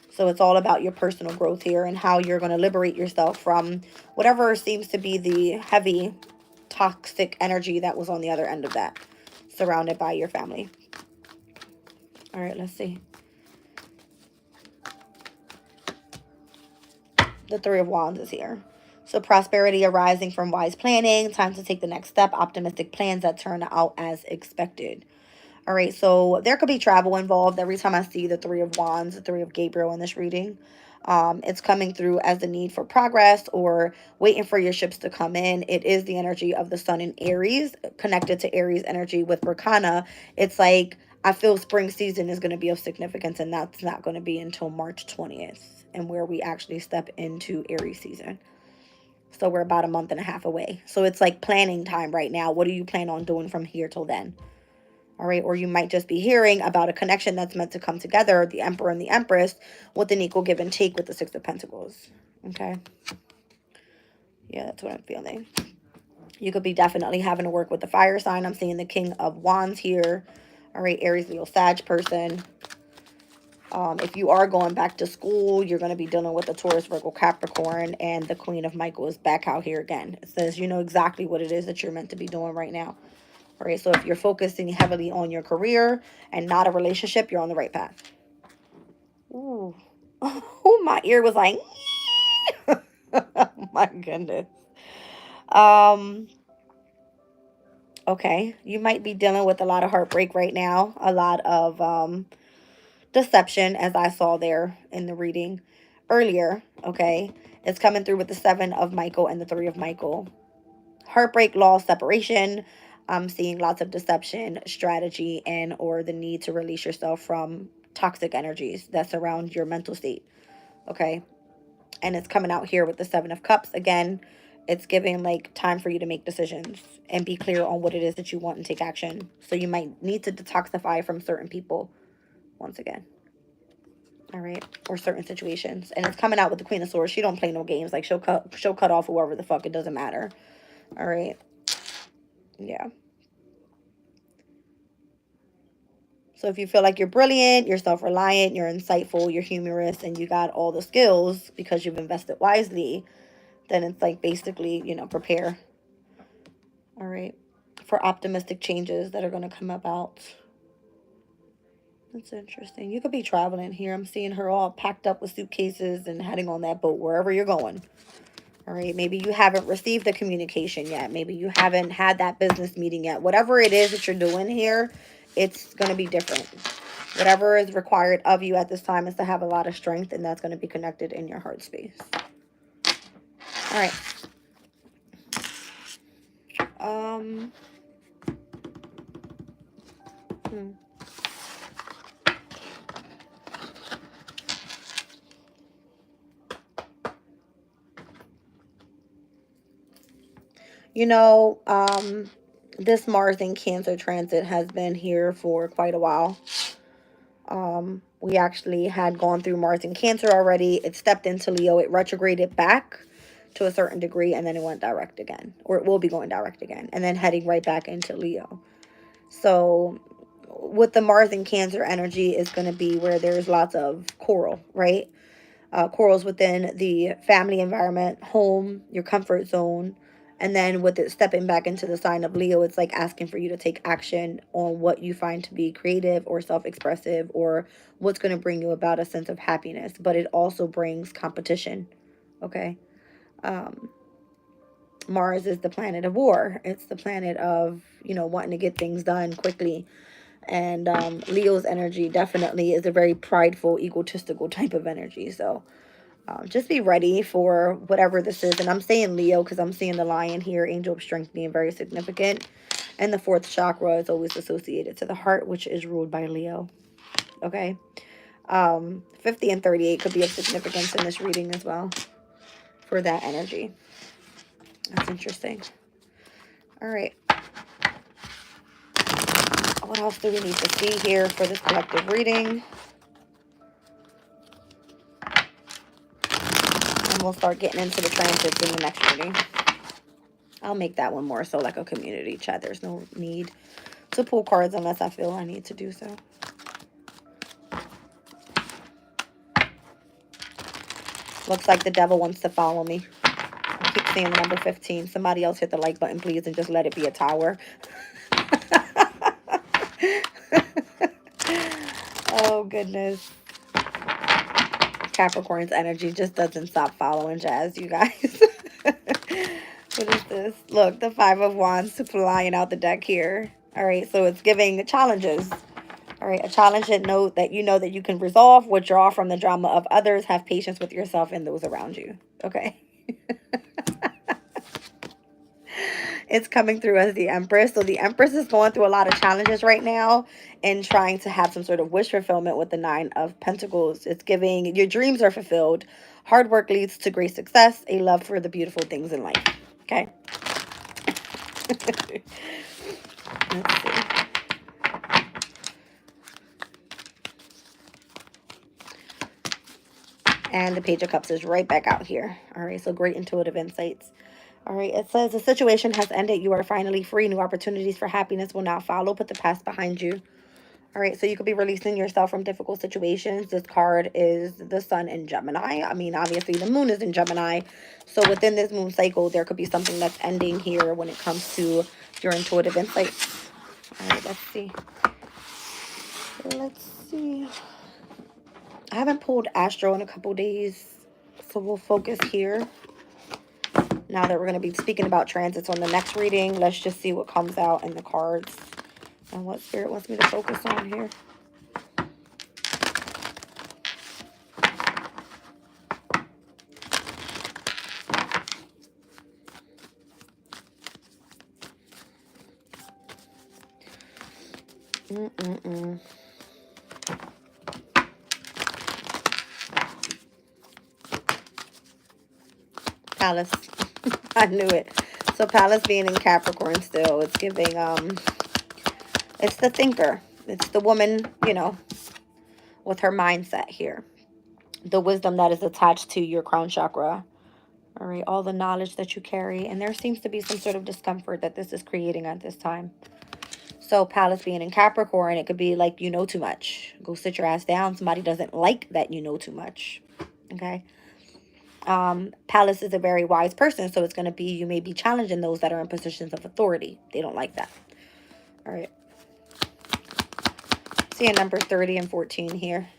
So it's all about your personal growth here and how you're going to liberate yourself from whatever seems to be the heavy, toxic energy that was on the other end of that, surrounded by your family. All right, let's see. The Three of Wands is here. So prosperity arising from wise planning, time to take the next step, optimistic plans that turn out as expected. All right, so there could be travel involved. Every time I see the Three of Wands, the Three of Gabriel in this reading, it's coming through as the need for progress or waiting for your ships to come in. It is the energy of the sun in Aries, connected to Aries energy with Rakana. It's like, I feel spring season is going to be of significance, and that's not going to be until March 20th, and where we actually step into Aries season. So we're about a month and a half away. So it's like planning time right now. What do you plan on doing from here till then? All right, or you might just be hearing about a connection that's meant to come together, the Emperor and the Empress, with an equal give and take with the Six of Pentacles. Okay. Yeah, that's what I'm feeling. You could be definitely having to work with the fire sign. I'm seeing the King of Wands here. All right, Aries, Leo, Sag person. If you are going back to school, you're going to be dealing with the Taurus, Virgo, Capricorn, and the Queen of Michael is back out here again. It says you know exactly what it is that you're meant to be doing right now. All right, so if you're focusing heavily on your career and not a relationship, you're on the right path. Ooh. Oh, my ear was like, oh my goodness. Okay, you might be dealing with a lot of heartbreak right now, a lot of deception, as I saw there in the reading earlier. Okay, it's coming through with the Seven of Michael and the Three of Michael. Heartbreak, loss, separation. I'm seeing lots of deception, strategy, and or the need to release yourself from toxic energies that surround your mental state. Okay, and it's coming out here with the Seven of Cups again. It's giving like time for you to make decisions and be clear on what it is that you want and take action. So you might need to detoxify from certain people once again. All right, or certain situations. And it's coming out with the Queen of Swords. She don't play no games. Like she'll cut off whoever the fuck, it doesn't matter. All right. Yeah. So if you feel like you're brilliant, you're self-reliant, you're insightful, you're humorous, and you got all the skills because you've invested wisely, then it's like basically, prepare. All right. For optimistic changes that are going to come about. That's interesting. You could be traveling here. I'm seeing her all packed up with suitcases and heading on that boat wherever you're going. All right. Maybe you haven't received the communication yet. Maybe you haven't had that business meeting yet. Whatever it is that you're doing here, it's going to be different. Whatever is required of you at this time is to have a lot of strength, and that's going to be connected in your heart space. All right. This Mars in Cancer transit has been here for quite a while. We actually had gone through Mars in Cancer already. It stepped into Leo. It retrograded back to a certain degree, and then it went direct again, or it will be going direct again, and then heading right back into Leo. So with the Mars and Cancer energy is going to be where there's lots of coral, right? Corals within the family environment, home, your comfort zone. And then with it stepping back into the sign of Leo, it's like asking for you to take action on what you find to be creative or self-expressive, or what's going to bring you about a sense of happiness. But it also brings competition, okay? Mars is the planet of war. It's the planet of, you know, wanting to get things done quickly. And Leo's energy definitely is a very prideful, egotistical type of energy. So just be ready for whatever this is. And I'm saying Leo because I'm seeing the lion here, angel of strength, being very significant. And the fourth chakra is always associated to the heart, which is ruled by Leo. Okay. 50 and 38 could be of significance in this reading as well for that energy. That's interesting. All right. What else do we need to see here for this collective reading? And we'll start getting into the transits in the next reading. I'll make that one more so like a community chat. There's no need to pull cards unless I feel I need to do so. Looks like the devil wants to follow me. I keep seeing the number 15. Somebody else hit the like button, please, and just let it be a tower. Oh, goodness. Capricorn's energy just doesn't stop following Jazz, you guys. What is this? Look, the 5 of Wands flying out the deck here. All right, so it's giving challenges. All right, a challenge that know that you can resolve, withdraw from the drama of others, have patience with yourself and those around you. Okay. It's coming through as the Empress. So the Empress is going through a lot of challenges right now and trying to have some sort of wish fulfillment with the 9 of Pentacles. It's giving your dreams are fulfilled. Hard work leads to great success. A love for the beautiful things in life. Okay. Let's see. And the Page of Cups is right back out here. All right, so great intuitive insights. All right, it says the situation has ended. You are finally free. New opportunities for happiness will now follow. Put the past behind you. All right, so you could be releasing yourself from difficult situations. This card is the sun in Gemini. I mean, obviously the moon is in Gemini. So within this moon cycle, there could be something that's ending here when it comes to your intuitive insights. All right, let's see. Let's see. I haven't pulled Astro in a couple days, so we'll focus here. Now that we're going to be speaking about transits on the next reading, let's just see what comes out in the cards and what Spirit wants me to focus on here. Palace. I knew it. So Palace being in Capricorn still, it's giving, it's the thinker. It's the woman, you know, with her mindset here. The wisdom that is attached to your crown chakra. All right, all the knowledge that you carry. And there seems to be some sort of discomfort that this is creating at this time. So Palace being in Capricorn, it could be like you know too much. Go sit your ass down. Somebody doesn't like that you know too much. Okay. Palace is a very wise person, so it's going to be, you may be challenging those that are in positions of authority. They don't like that. All right. See a number 30 and 14 here.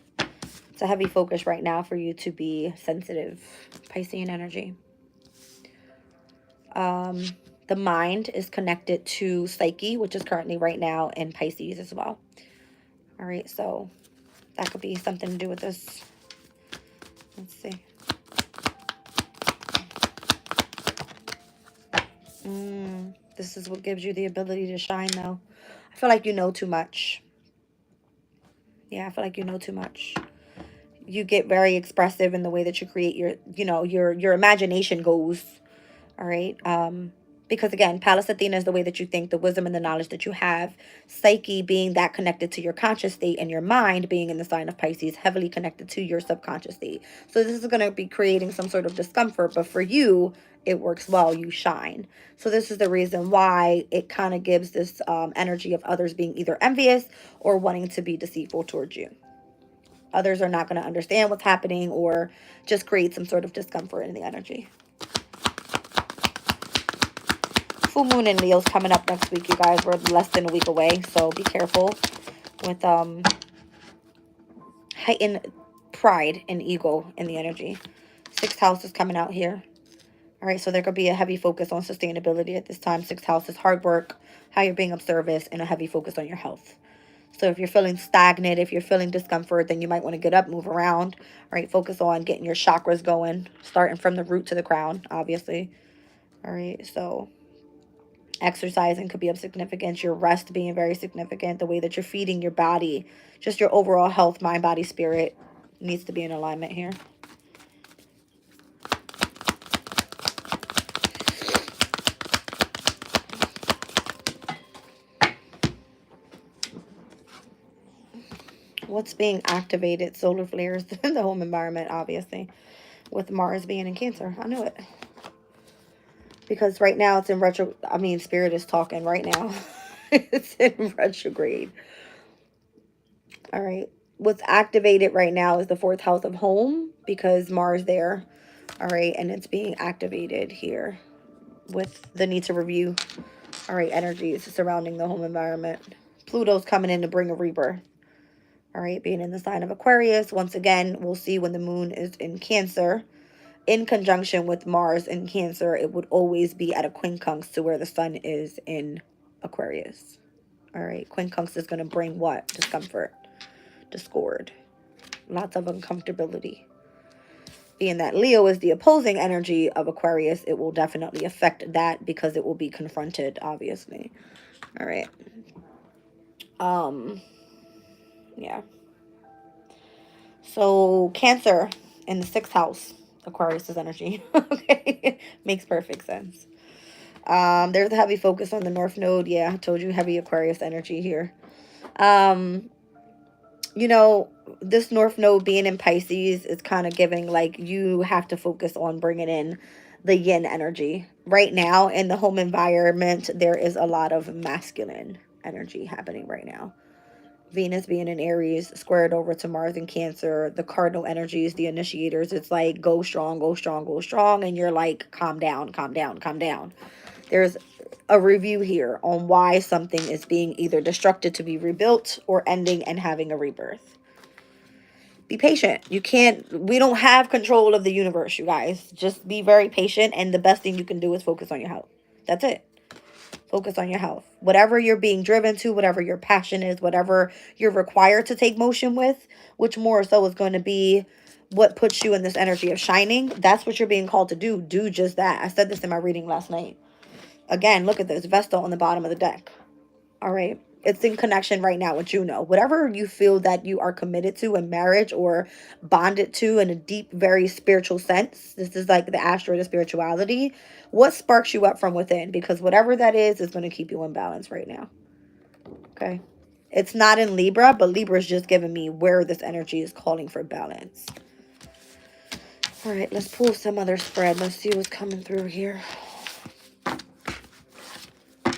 It's a heavy focus right now for you to be sensitive. Piscean energy. The mind is connected to Psyche, which is currently right now in Pisces as well. All right, so that could be something to do with this. Let's see. This is what gives you the ability to shine, though. I feel like you know too much. Yeah, I feel like you know too much. You get very expressive in the way that you create your, you know, your imagination goes. All right. Because again, Pallas Athena is the way that you think, the wisdom and the knowledge that you have. Psyche being that connected to your conscious state, and your mind being in the sign of Pisces, heavily connected to your subconscious state. So this is going to be creating some sort of discomfort, but for you, it works well. You shine. So this is the reason why it kind of gives this energy of others being either envious or wanting to be deceitful towards you. Others are not going to understand what's happening or just create some sort of discomfort in the energy. Full moon in Leo's coming up next week, you guys. We're less than a week away, so be careful with heightened pride and ego in the energy. Sixth house is coming out here. All right, so there could be a heavy focus on sustainability at this time. Sixth house is hard work, how you're being of service, and a heavy focus on your health. So if you're feeling stagnant, if you're feeling discomfort, then you might want to get up, move around. All right, focus on getting your chakras going, starting from the root to the crown, obviously. All right, so exercising could be of significance. Your rest being very significant. The way that you're feeding your body, just your overall health, mind, body, spirit needs to be in alignment here. What's being activated? Solar flares in the home environment, obviously. With Mars being in Cancer. I knew it. Because right now it's in retro. I mean, Spirit is talking right now. It's in retrograde. All right. What's activated right now is the fourth house of home because Mars there. All right. And it's being activated here with the need to review. All right. Energies surrounding the home environment. Pluto's coming in to bring a rebirth. All right. Being in the sign of Aquarius. Once again, we'll see when the moon is in Cancer. In conjunction with Mars in Cancer, it would always be at a quincunx to where the sun is in Aquarius. All right, quincunx is going to bring what? Discomfort, discord, lots of uncomfortability. Being that Leo is the opposing energy of Aquarius, it will definitely affect that because it will be confronted, obviously. All right. Yeah. So Cancer in the sixth house. Aquarius's energy. Okay. Makes perfect sense. There's a heavy focus on the North Node. Yeah, I told you, heavy Aquarius energy here. You know, this North Node being in Pisces is kind of giving, like, you have to focus on bringing in the yin energy. Right now, in the home environment, there is a lot of masculine energy happening right now. Venus being in Aries, squared over to Mars in Cancer, the cardinal energies, the initiators, it's like, go strong, go strong, go strong. And you're like, calm down, calm down, calm down. There's a review here on why something is being either destructed to be rebuilt or ending and having a rebirth. Be patient. We don't have control of the universe, you guys. Just be very patient. And the best thing you can do is focus on your health. That's it. Focus on your health. Whatever you're being driven to, whatever your passion is, whatever you're required to take motion with, which more so is going to be what puts you in this energy of shining. That's what you're being called to do. Do just that. I said this in my reading last night. Again, look at this. Vesta on the bottom of the deck. All right. It's in connection right now with Juno. Whatever you feel that you are committed to in marriage or bonded to in a deep, very spiritual sense. This is like the Astro, the spirituality. What sparks you up from within? Because whatever that is going to keep you in balance right now. Okay. It's not in Libra, but Libra is just giving me where this energy is calling for balance. All right. Let's pull some other spread. Let's see what's coming through here.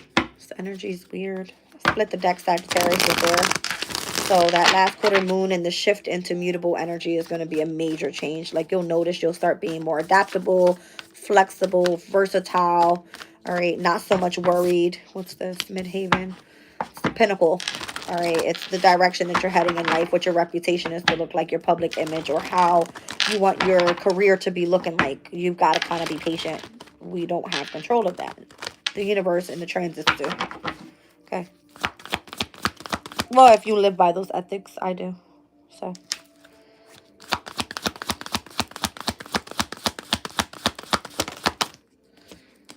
This energy is weird. Split the deck Sagittarius before. So that last quarter moon and the shift into mutable energy is going to be a major change. Like, you'll notice you'll start being more adaptable, flexible, versatile. All right. Not so much worried. What's this? Midhaven. It's the Pinnacle. All right. It's the direction that you're heading in life, what your reputation is to look like, your public image, or how you want your career to be looking like. You've got to kind of be patient. We don't have control of that. The universe and the transits do. Okay. Well, if you live by those ethics, I do. So.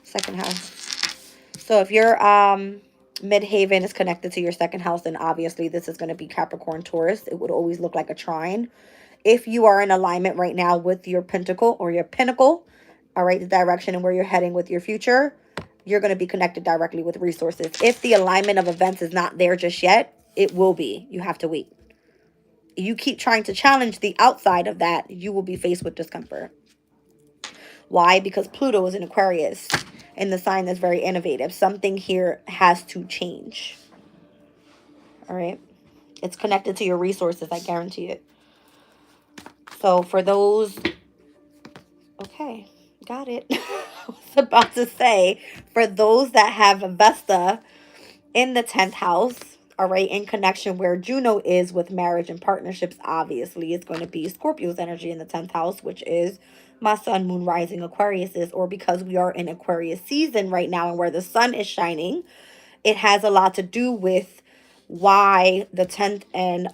Second house. So if your midhaven is connected to your second house, then obviously this is going to be Capricorn, Taurus. It would always look like a trine. If you are in alignment right now with your pentacle or your pinnacle, all right, the direction and where you're heading with your future, you're going to be connected directly with resources. If the alignment of events is not there just yet, it will be. You have to wait. You keep trying to challenge the outside of that, you will be faced with discomfort. Why? Because Pluto is in Aquarius, in the sign that's very innovative. Something here has to change. All right? It's connected to your resources, I guarantee it. So for those... Okay, got it. I was about to say, for those that have Vesta in the 10th house, all right, in connection where Juno is with marriage and partnerships, obviously, it's going to be Scorpio's energy in the 10th house, which is my sun, moon, rising Aquarius is, or because we are in Aquarius season right now and where the sun is shining, it has a lot to do with why the 10th and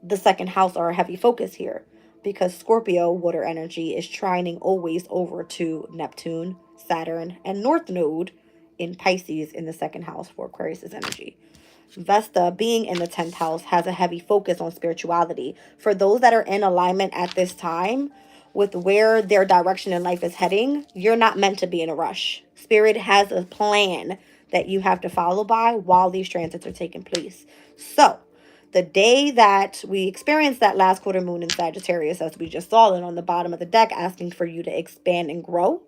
the 2nd house are a heavy focus here. Because Scorpio, water energy, is trining always over to Neptune, Saturn, and North Node in Pisces in the 2nd house for Aquarius' energy. Vesta, being in the 10th house, has a heavy focus on spirituality. For those that are in alignment at this time with where their direction in life is heading, you're not meant to be in a rush. Spirit has a plan that you have to follow by while these transits are taking place. So, the day that we experienced that last quarter moon in Sagittarius, as we just saw it on the bottom of the deck, asking for you to expand and grow,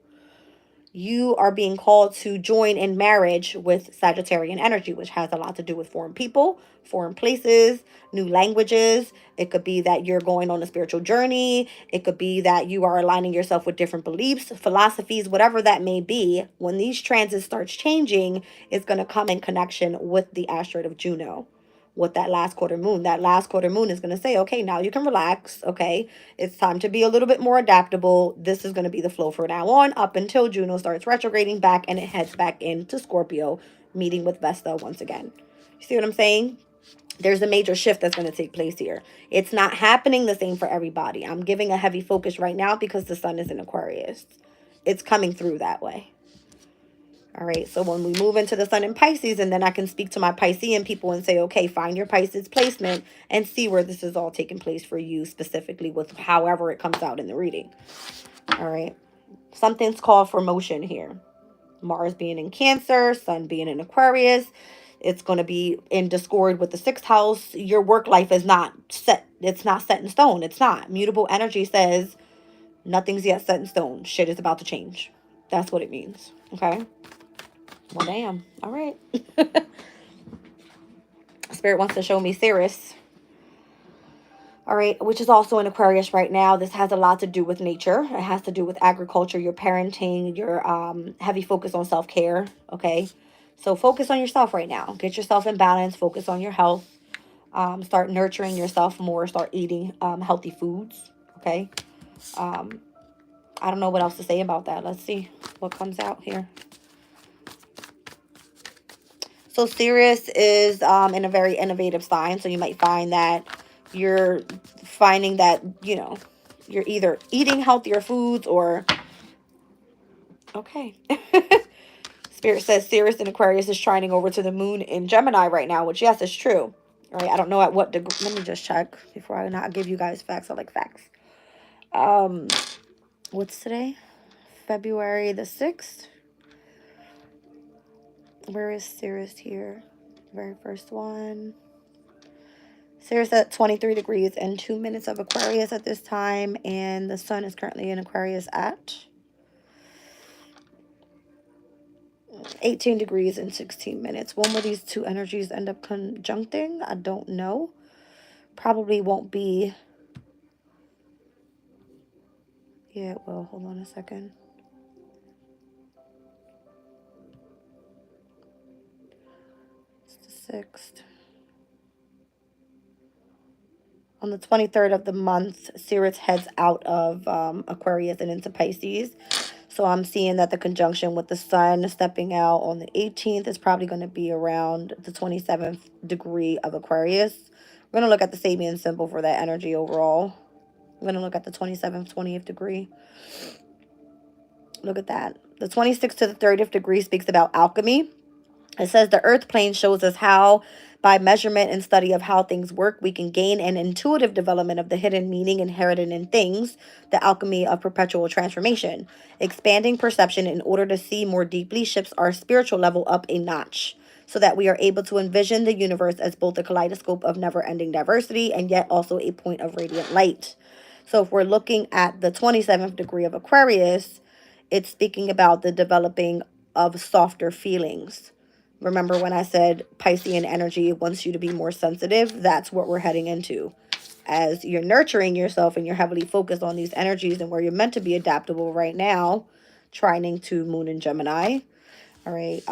you are being called to join in marriage with Sagittarian energy, which has a lot to do with foreign people, foreign places, new languages. It could be that you're going on a spiritual journey. It could be that you are aligning yourself with different beliefs, philosophies, whatever that may be. When these transits starts changing, it's going to come in connection with the asteroid of Juno, with that last quarter moon. That last quarter moon is going to say, okay, now you can relax. Okay, it's time to be a little bit more adaptable. This is going to be the flow from now on up until Juno starts retrograding back and it heads back into Scorpio, meeting with Vesta once again. You see what I'm saying? There's a major shift that's going to take place here. It's not happening the same for everybody. I'm giving a heavy focus right now because the sun is in Aquarius. It's coming through that way. All right, so when we move into the sun in Pisces, and then I can speak to my Piscean people and say, okay, find your Pisces placement and see where this is all taking place for you specifically with however it comes out in the reading. All right, something's called for motion here. Mars being in Cancer, Sun being in Aquarius. It's going to be in discord with the 6th house. Your work life is not set. It's not set in stone. It's not. Mutable energy says nothing's yet set in stone. Shit is about to change. That's what it means. Okay. Well, damn. All right. Spirit wants to show me Ceres. All right, which is also in Aquarius right now. This has a lot to do with nature. It has to do with agriculture, your parenting, your heavy focus on self-care, okay? So focus on yourself right now. Get yourself in balance. Focus on your health. Start nurturing yourself more. Start eating healthy foods, okay? I don't know what else to say about that. Let's see what comes out here. So Ceres is in a very innovative sign. So you might find that you're finding that, you know, you're either eating healthier foods or... Okay. Spirit says Ceres in Aquarius is trining over to the moon in Gemini right now, which, yes, is true. All right, I don't know at what degree. Let me just check before I not give you guys facts. I like facts. What's today? February the 6th. Where is Ceres here? Very first one. Ceres at 23 degrees and 2 minutes of Aquarius at this time. And the sun is currently in Aquarius at 18 degrees and 16 minutes. When will these two energies end up conjuncting? I don't know. Probably won't be. Yeah, well, hold on a second. It's the 6th. On the 23rd of the month, Ceres heads out of Aquarius and into Pisces. So I'm seeing that the conjunction with the sun stepping out on the 18th is probably going to be around the 27th degree of Aquarius. We're going to look at the Sabian symbol for that energy overall. We're going to look at the 27th, 20th degree. Look at that. The 26th to the 30th degree speaks about alchemy. It says the earth plane shows us how By measurement and study of how things work, we can gain an intuitive development of the hidden meaning inherited in things, the alchemy of perpetual transformation. Expanding perception in order to see more deeply shifts our spiritual level up a notch, so that we are able to envision the universe as both a kaleidoscope of never-ending diversity and yet also a point of radiant light. So if we're looking at the 27th degree of Aquarius, it's speaking about the developing of softer feelings. Remember when I said Piscean energy wants you to be more sensitive? That's what we're heading into. As you're nurturing yourself and you're heavily focused on these energies and where you're meant to be adaptable right now, trining to Moon in Gemini. All right.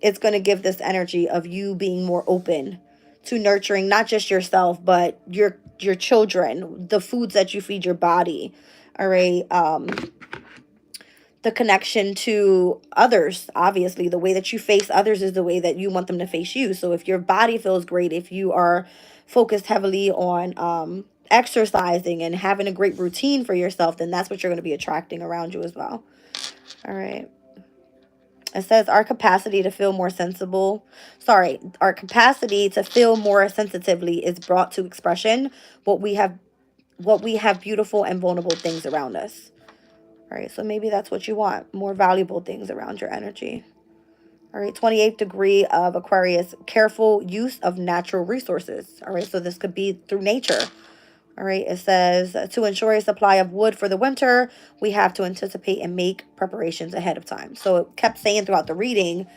It's going to give this energy of you being more open to nurturing not just yourself, but your children, the foods that you feed your body. All right. The connection to others. Obviously, the way that you face others is the way that you want them to face you. So if your body feels great, if you are focused heavily on exercising and having a great routine for yourself, then that's what you're going to be attracting around you as well. All right. It says our capacity to feel more our capacity to feel more sensitively is brought to expression what we have beautiful and vulnerable things around us. All right, so maybe that's what you want, more valuable things around your energy. All right, 28th degree of Aquarius, careful use of natural resources. All right, so this could be through nature. All right, it says to ensure a supply of wood for the winter, we have to anticipate and make preparations ahead of time. So it kept saying throughout the reading,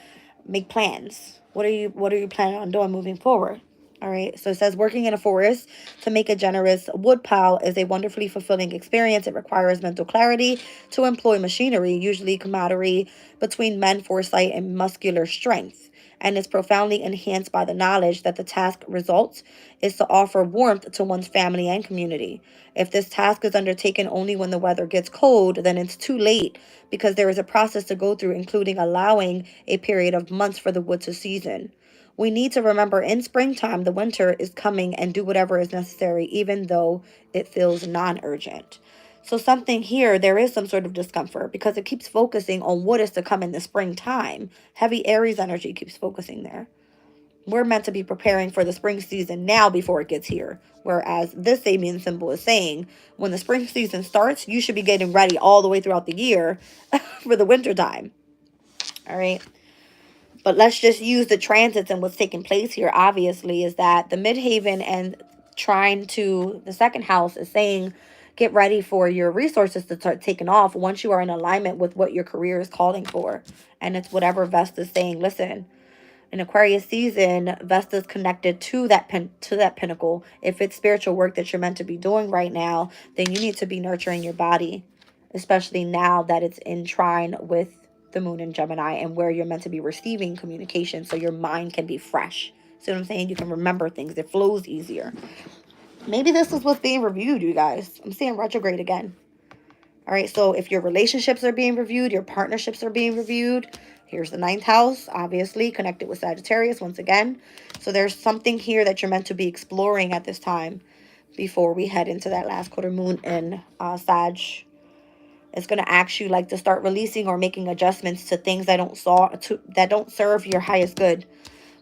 make plans. What are you planning on doing moving forward? All right, so it says working in a forest to make a generous wood pile is a wonderfully fulfilling experience. It requires mental clarity to employ machinery, usually camaraderie between men, foresight, and muscular strength, and is profoundly enhanced by the knowledge that the task results is to offer warmth to one's family and community. If this task is undertaken only when the weather gets cold, then it's too late because there is a process to go through, including allowing a period of months for the wood to season. We need to remember in springtime, the winter is coming and do whatever is necessary, even though it feels non-urgent. So something here, there is some sort of discomfort because it keeps focusing on what is to come in the springtime. Heavy Aries energy keeps focusing there. We're meant to be preparing for the spring season now before it gets here. Whereas this Sabian symbol is saying when the spring season starts, you should be getting ready all the way throughout the year for the winter time. All right. But let's just use the transits and what's taking place here, obviously, is that the midhaven and trine to the second house is saying get ready for your resources to start taking off once you are in alignment with what your career is calling for. And it's whatever Vesta is saying. Listen, in Aquarius season, Vesta is connected to that pinnacle. If it's spiritual work that you're meant to be doing right now, then you need to be nurturing your body, especially now that it's in trine with the moon in Gemini and where you're meant to be receiving communication so your mind can be fresh. See what I'm saying? You can remember things. It flows easier. Maybe this is what's being reviewed, you guys. I'm seeing retrograde again. All right, so if your relationships are being reviewed, your partnerships are being reviewed, here's the 9th house, obviously, connected with Sagittarius once again. So there's something here that you're meant to be exploring at this time before we head into that last quarter moon in Sag. It's going to ask you like to start releasing or making adjustments to things that don't serve your highest good,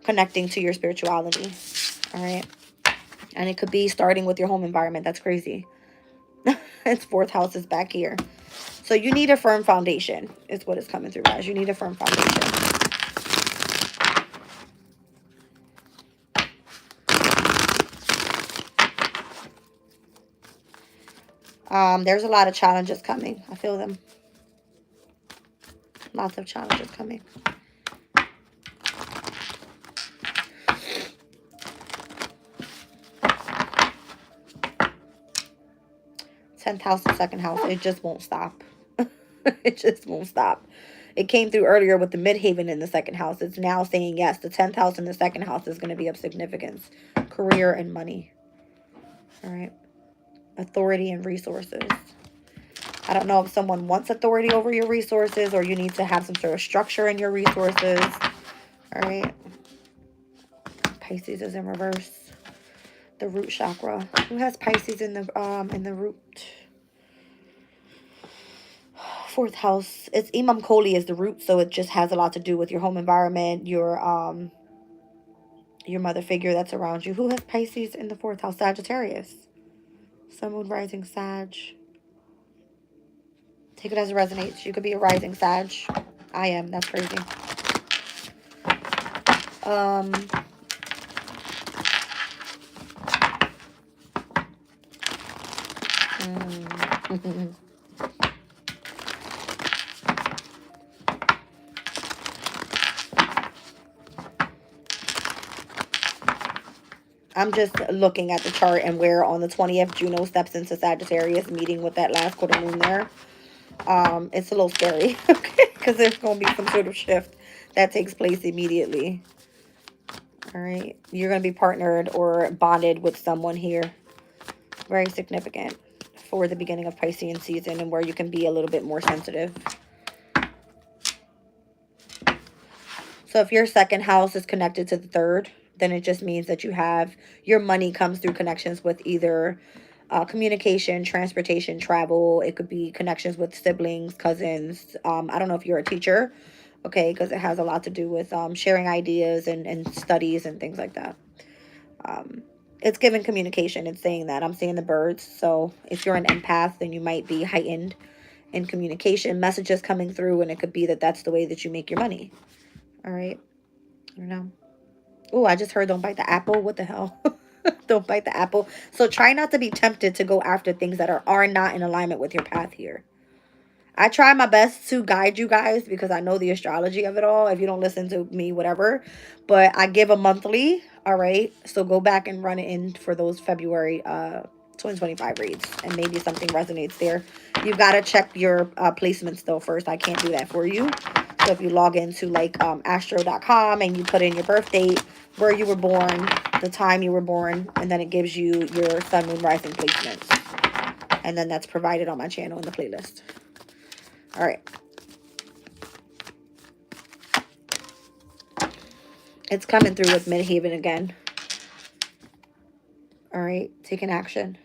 connecting to your spirituality. All right. And it could be starting with your home environment. That's crazy. Its 4th house is back here. So you need a firm foundation is what is coming through, guys. You need a firm foundation. There's a lot of challenges coming. I feel them. Lots of challenges coming. Tenth house and second house. It just won't stop. It just won't stop. It came through earlier with the midhaven in the second house. It's now saying yes. The 10th house and the second house is going to be of significance. Career and money. All right. Authority and resources. I don't know if someone wants authority over your resources or you need to have some sort of structure in your resources. All right. Pisces is in reverse. The root chakra. Who has Pisces in the root? 4th house. It's Imam Koli is the root, so it just has a lot to do with your home environment, your your mother figure that's around you. Who has Pisces in the 4th house? Sagittarius. Sun, moon, rising, Sag. Take it as it resonates. You could be a rising Sag. I am. That's crazy. I'm just looking at the chart and where on the 20th Juno steps into Sagittarius, meeting with that last quarter moon there. It's a little scary, okay, because there's going to be some sort of shift that takes place immediately. All right, you're going to be partnered or bonded with someone here. Very significant for the beginning of Piscean season, and where you can be a little bit more sensitive. So if your 2nd house is connected to the 3rd, then it just means that you have, your money comes through connections with either communication, transportation, travel. It could be connections with siblings, cousins. I don't know if you're a teacher, okay, because it has a lot to do with sharing ideas and studies and things like that. It's giving communication. It's saying that. I'm seeing the birds. So if you're an empath, then you might be heightened in communication, messages coming through, and it could be that that's the way that you make your money. All right. I don't know. Oh, I just heard don't bite the apple. What the hell? Don't bite the apple. So try not to be tempted to go after things that are not in alignment with your path here. I try my best to guide you guys because I know the astrology of it all. If you don't listen to me, whatever. But I give a monthly. All right. So go back and run it in for those February 2025 reads. And maybe something resonates there. You've got to check your placements though first. I can't do that for you. So if you log into like astro.com and you put in your birth date, where you were born, the time you were born, and then it gives you your sun, moon, rising placements. And then that's provided on my channel in the playlist. All right. It's coming through with Midhaven again. All right. Taking action.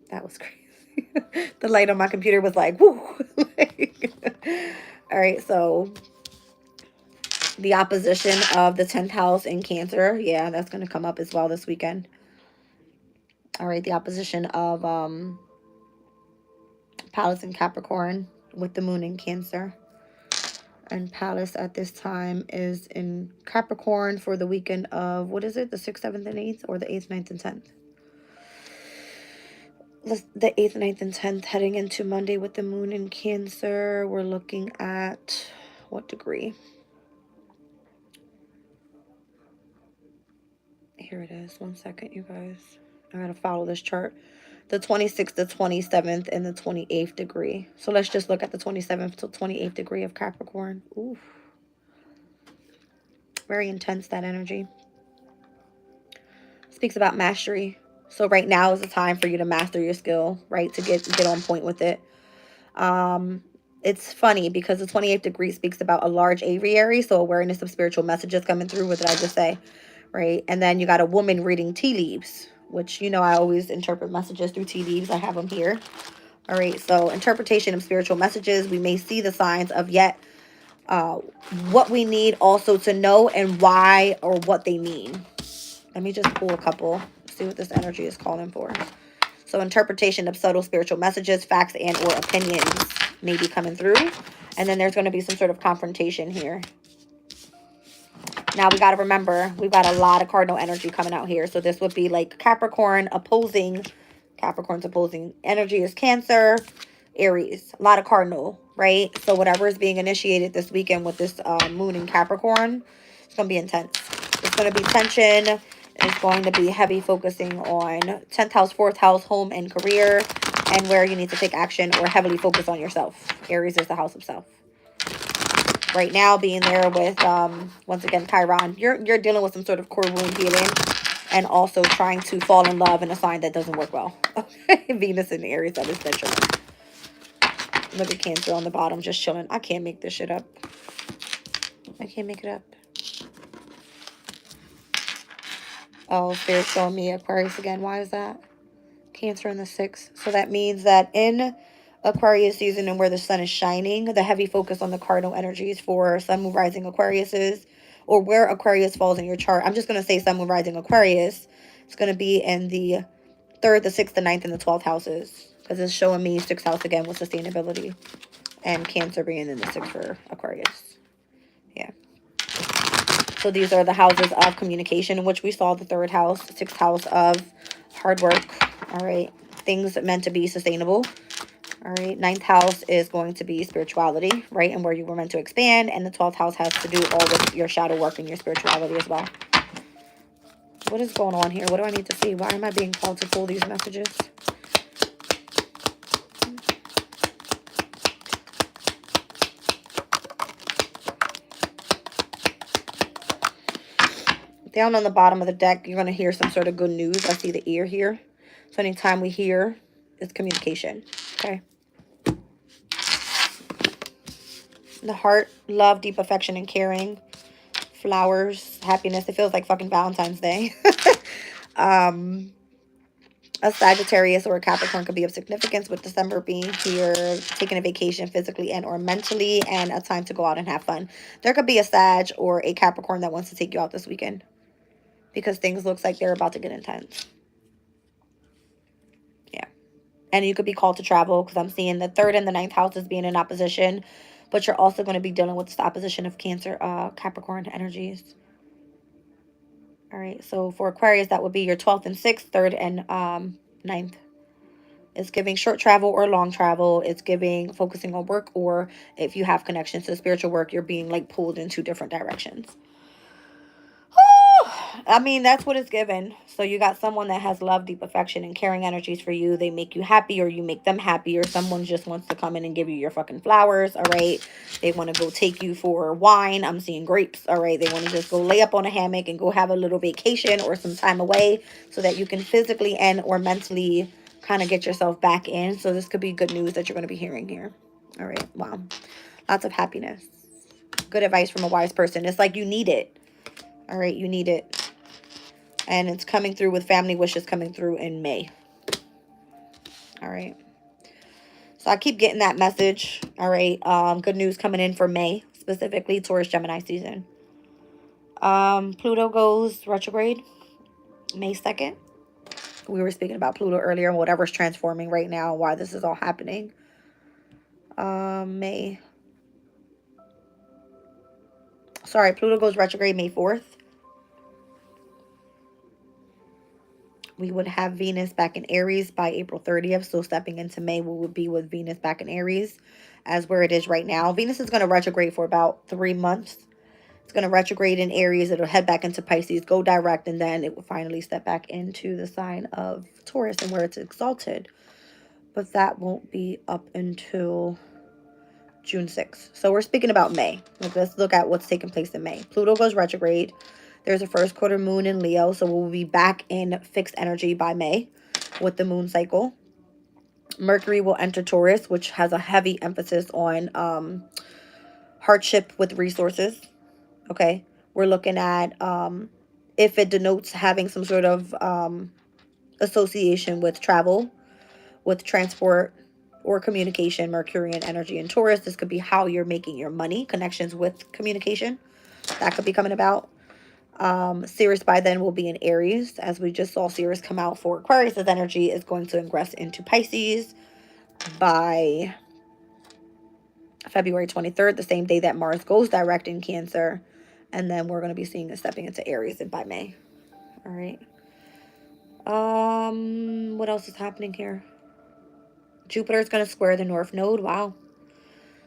That was crazy. The light on my computer was like, whoo. All right. So the opposition of the 10th house in Cancer. Yeah, that's going to come up as well this weekend. All right. The opposition of Pallas in Capricorn with the moon in Cancer. And Pallas at this time is in Capricorn for the weekend of, what is it? The 6th, 7th, and 8th? Or the 8th, 9th, and 10th? The 8th, 9th, and 10th heading into Monday with the moon in Cancer. We're looking at what degree? Here it is. 1 second, you guys. I gotta follow this chart. The 26th, the 27th, and the 28th degree. So let's just look at the 27th to 28th degree of Capricorn. Ooh. Very intense, that energy. Speaks about mastery. So right now is the time for you to master your skill, right? To get on point with it. It's funny because the 28th degree speaks about a large aviary. So awareness of spiritual messages coming through. What did I just say? Right? And then you got a woman reading tea leaves, which, you know, I always interpret messages through tea leaves. I have them here. All right. So interpretation of spiritual messages. We may see the signs of yet what we need also to know and why or what they mean. Let me just pull a couple. See what this energy is calling for. So interpretation of subtle spiritual messages, facts, and or opinions may be coming through. And then there's going to be some sort of confrontation here. Now we got to remember, we've got a lot of cardinal energy coming out here. So this would be like Capricorn opposing, Capricorn's opposing energy is Cancer, Aries. A lot of cardinal, right? So whatever is being initiated this weekend with this moon in Capricorn, it's going to be intense. It's going to be tension. It's going to be heavy focusing on 10th house, 4th house, home and career, and where you need to take action or heavily focus on yourself. Aries is the house of self. Right now, being there with, once again, Chiron, you're dealing with some sort of core wound healing and also trying to fall in love in a sign that doesn't work well. Venus in Aries, that is chilling. Look at Cancer on the bottom, just chilling. I can't make this shit up. I can't make it up. Oh, Spirit's showing me Aquarius again. Why is that? Cancer in the 6th. So that means that in Aquarius season and where the sun is shining, the heavy focus on the cardinal energies for sun, moon, rising Aquariuses or where Aquarius falls in your chart. I'm just going to say Sun, Moon, Rising, Aquarius. It's going to be in the 3rd, the 6th, the 9th, and the 12th houses. Because it's showing me 6th house again with sustainability. And Cancer being in the 6th for Aquarius. Yeah. So these are the houses of communication, in which we saw the 3rd house, 6th house of hard work. All right. Things meant to be sustainable. All right. 9th house is going to be spirituality, right? And where you were meant to expand. And the 12th house has to do all with your shadow work and your spirituality as well. What is going on here? What do I need to see? Why am I being called to pull these messages? Down on the bottom of the deck, you're going to hear some sort of good news. I see the ear here. So anytime we hear, it's communication. Okay. The heart, love, deep affection, and caring. Flowers, happiness. It feels like fucking Valentine's Day. A Sagittarius or a Capricorn could be of significance, with December being here, taking a vacation physically and or mentally, and a time to go out and have fun. There could be a Sag or a Capricorn that wants to take you out this weekend, because things looks like they're about to get intense. Yeah. And you could be called to travel, because I'm seeing the 3rd and the 9th houses being in opposition. But you're also going to be dealing with this opposition of Cancer, Capricorn energies. All right. So for Aquarius, that would be your 12th and 6th, 3rd and 9th. It's giving short travel or long travel. It's giving focusing on work, or if you have connections to spiritual work, you're being like pulled in 2 different directions. I mean, that's what it's given. So you got someone that has love, deep affection, and caring energies for you. They make you happy, or you make them happy, or someone just wants to come in and give you your fucking flowers. All right. They want to go take you for wine. I'm seeing grapes. All right. They want to just go lay up on a hammock and go have a little vacation or some time away, so that you can physically and or mentally kind of get yourself back in. So this could be good news that you're going to be hearing here. All right. Wow. Lots of happiness. Good advice from a wise person. It's like you need it. All right. You need it. And it's coming through with family wishes coming through in May. All right. So I keep getting that message. All right. Good news coming in for May, specifically Taurus Gemini season. Pluto goes retrograde May 2nd. We were speaking about Pluto earlier and whatever's transforming right now, why this is all happening. May. Sorry, Pluto goes retrograde May 4th. We would have Venus back in Aries by April 30th. So stepping into May, we would be with Venus back in Aries as where it is right now. Venus is going to retrograde for about 3 months. It's going to retrograde in Aries. It'll head back into Pisces, go direct, and then it will finally step back into the sign of Taurus and where it's exalted. But that won't be up until June 6th. So we're speaking about May. Let's look at what's taking place in May. Pluto goes retrograde. There's a first quarter moon in Leo, so we'll be back in fixed energy by May with the moon cycle. Mercury will enter Taurus, which has a heavy emphasis on hardship with resources. Okay, we're looking at if it denotes having some sort of association with travel, with transport, or communication. Mercurian energy in Taurus. This could be how you're making your money, connections with communication. That could be coming about. Sirius by then will be in Aries, as we just saw Sirius come out for Aquarius. Energy is going to ingress into Pisces by February 23rd, the same day that Mars goes direct in Cancer. And then we're going to be seeing it stepping into Aries by May. All right. What else is happening here? Jupiter is going to square the North Node. Wow.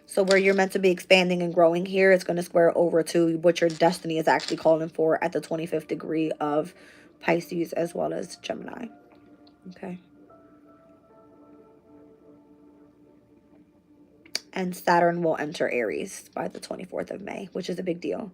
So where you're meant to be expanding and growing here, it's going to square over to what your destiny is actually calling for at the 25th degree of Pisces as well as Gemini. Okay. And Saturn will enter Aries by the 24th of May, which is a big deal.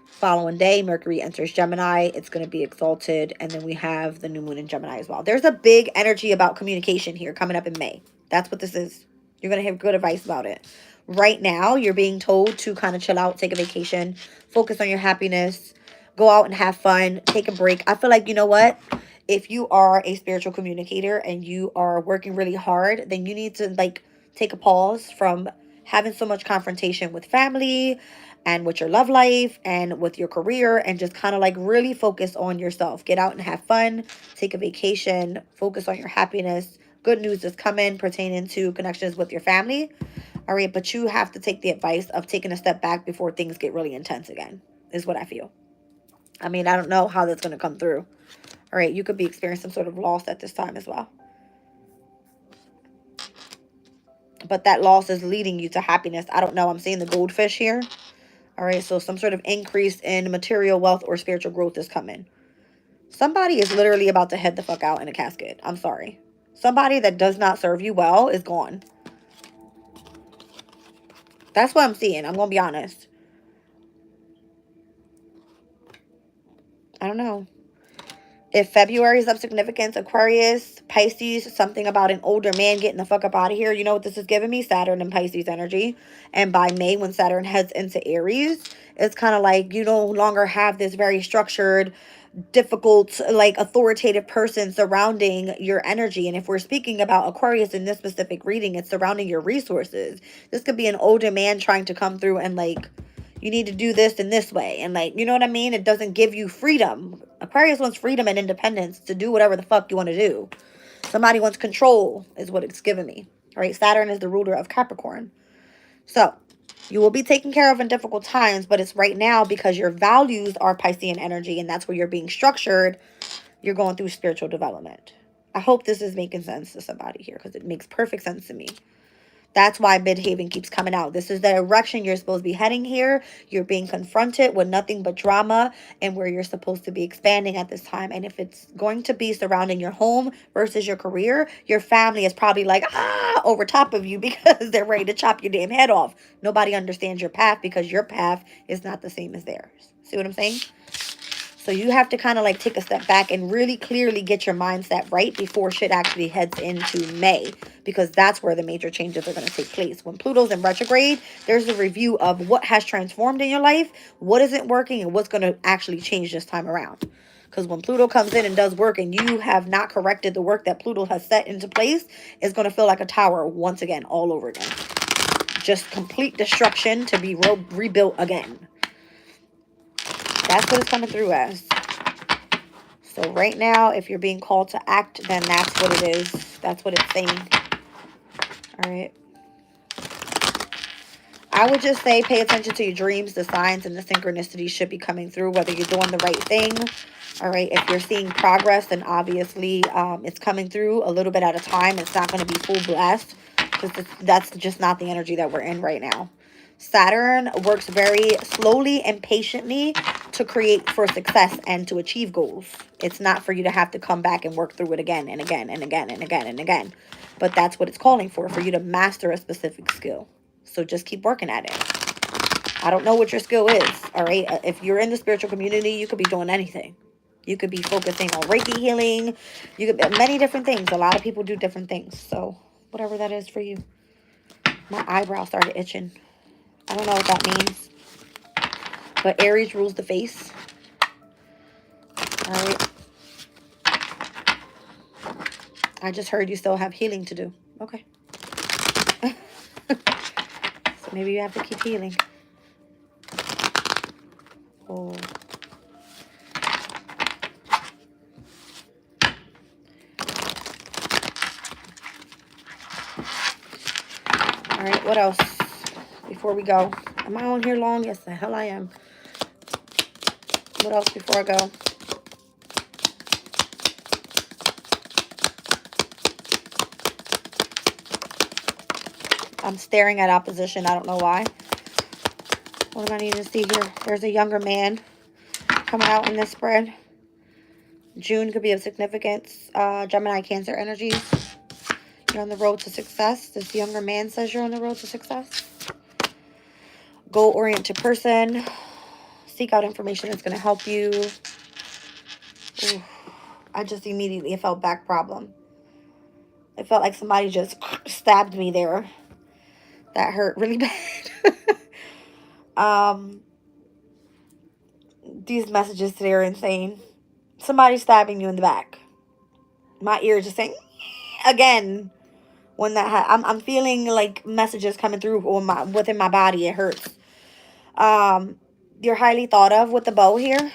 Following day, Mercury enters Gemini. It's going to be exalted. And then we have the new moon in Gemini as well. There's a big energy about communication here coming up in May. That's what this is. You're going to have good advice about it. Right now, you're being told to kind of chill out, take a vacation, focus on your happiness, go out and have fun, take a break. I feel like, you know what? If you are a spiritual communicator and you are working really hard, then you need to like take a pause from having so much confrontation with family and with your love life and with your career, and just kind of like really focus on yourself. Get out and have fun, take a vacation, focus on your happiness. Good news is coming pertaining to connections with your family. All right, but you have to take the advice of taking a step back before things get really intense again, is what I feel. I mean, I don't know how that's going to come through. All right, you could be experiencing some sort of loss at this time as well. But that loss is leading you to happiness. I don't know. I'm seeing the goldfish here. All right, so some sort of increase in material wealth or spiritual growth is coming. Somebody is literally about to head the fuck out in a casket. I'm sorry. Somebody that does not serve you well is gone. That's what I'm seeing. I'm going to be honest. I don't know. If February is of significance, Aquarius, Pisces, something about an older man getting the fuck up out of here. You know what this is giving me? Saturn and Pisces energy. And by May, when Saturn heads into Aries, it's kind of like you no longer have this very structured, difficult, like authoritative person surrounding your energy. And if we're speaking about Aquarius in this specific reading, it's surrounding your resources. This could be an older man trying to come through and like, you need to do this in this way. And like, you know what I mean? It doesn't give you freedom. Aquarius wants freedom and independence to do whatever the fuck you want to do. Somebody wants control is what it's giving me. All right. Saturn is the ruler of Capricorn. So you will be taken care of in difficult times, but it's right now because your values are Piscean energy, and that's where you're being structured. You're going through spiritual development. I hope this is making sense to somebody here, because it makes perfect sense to me. That's why Midhaven keeps coming out. This is the direction you're supposed to be heading here. You're being confronted with nothing but drama and where you're supposed to be expanding at this time. And if it's going to be surrounding your home versus your career, your family is probably like, over top of you because they're ready to chop your damn head off. Nobody understands your path because your path is not the same as theirs. See what I'm saying? So you have to kind of like take a step back and really clearly get your mindset right before shit actually heads into May, because that's where the major changes are going to take place. When Pluto's in retrograde, there's a review of what has transformed in your life, what isn't working, and what's going to actually change this time around. Because when Pluto comes in and does work and you have not corrected the work that Pluto has set into place, it's going to feel like a tower once again, all over again. Just complete destruction to be rebuilt again. That's what it's coming through as. So right now, if you're being called to act, then that's what it is. That's what it's saying. All right. I would just say pay attention to your dreams. The signs and the synchronicities should be coming through, whether you're doing the right thing. All right. If you're seeing progress, then obviously it's coming through a little bit at a time. It's not going to be full blast, because that's just not the energy that we're in right now. Saturn works very slowly and patiently to create for success and to achieve goals. It's not for you to have to come back and work through it again and again and again and again and again. But that's what it's calling for you to master a specific skill. So just keep working at it. I don't know what your skill is, all right? If you're in the spiritual community, you could be doing anything. You could be focusing on Reiki healing. You could many different things. A lot of people do different things. So whatever that is for you. My eyebrow started itching. I don't know what that means. But Aries rules the face. All right. I just heard you still have healing to do. Okay. So maybe you have to keep healing. Oh. All right. What else? Before we go. Am I on here long? Yes, the hell I am. What else before I go? I'm staring at opposition. I don't know why. What do I need to see here? There's a younger man coming out in this spread. June could be of significance. Gemini, Cancer energies. You're on the road to success. This younger man says you're on the road to success. Goal-oriented person. Seek out information that's going to help you. Ooh, I just immediately felt back problem. It felt like somebody just stabbed me there. That hurt really bad. These messages today are insane. Somebody stabbing you in the back. My ear just saying again. When that I'm feeling like messages coming through on within my body. It hurts. You're highly thought of with the bow here.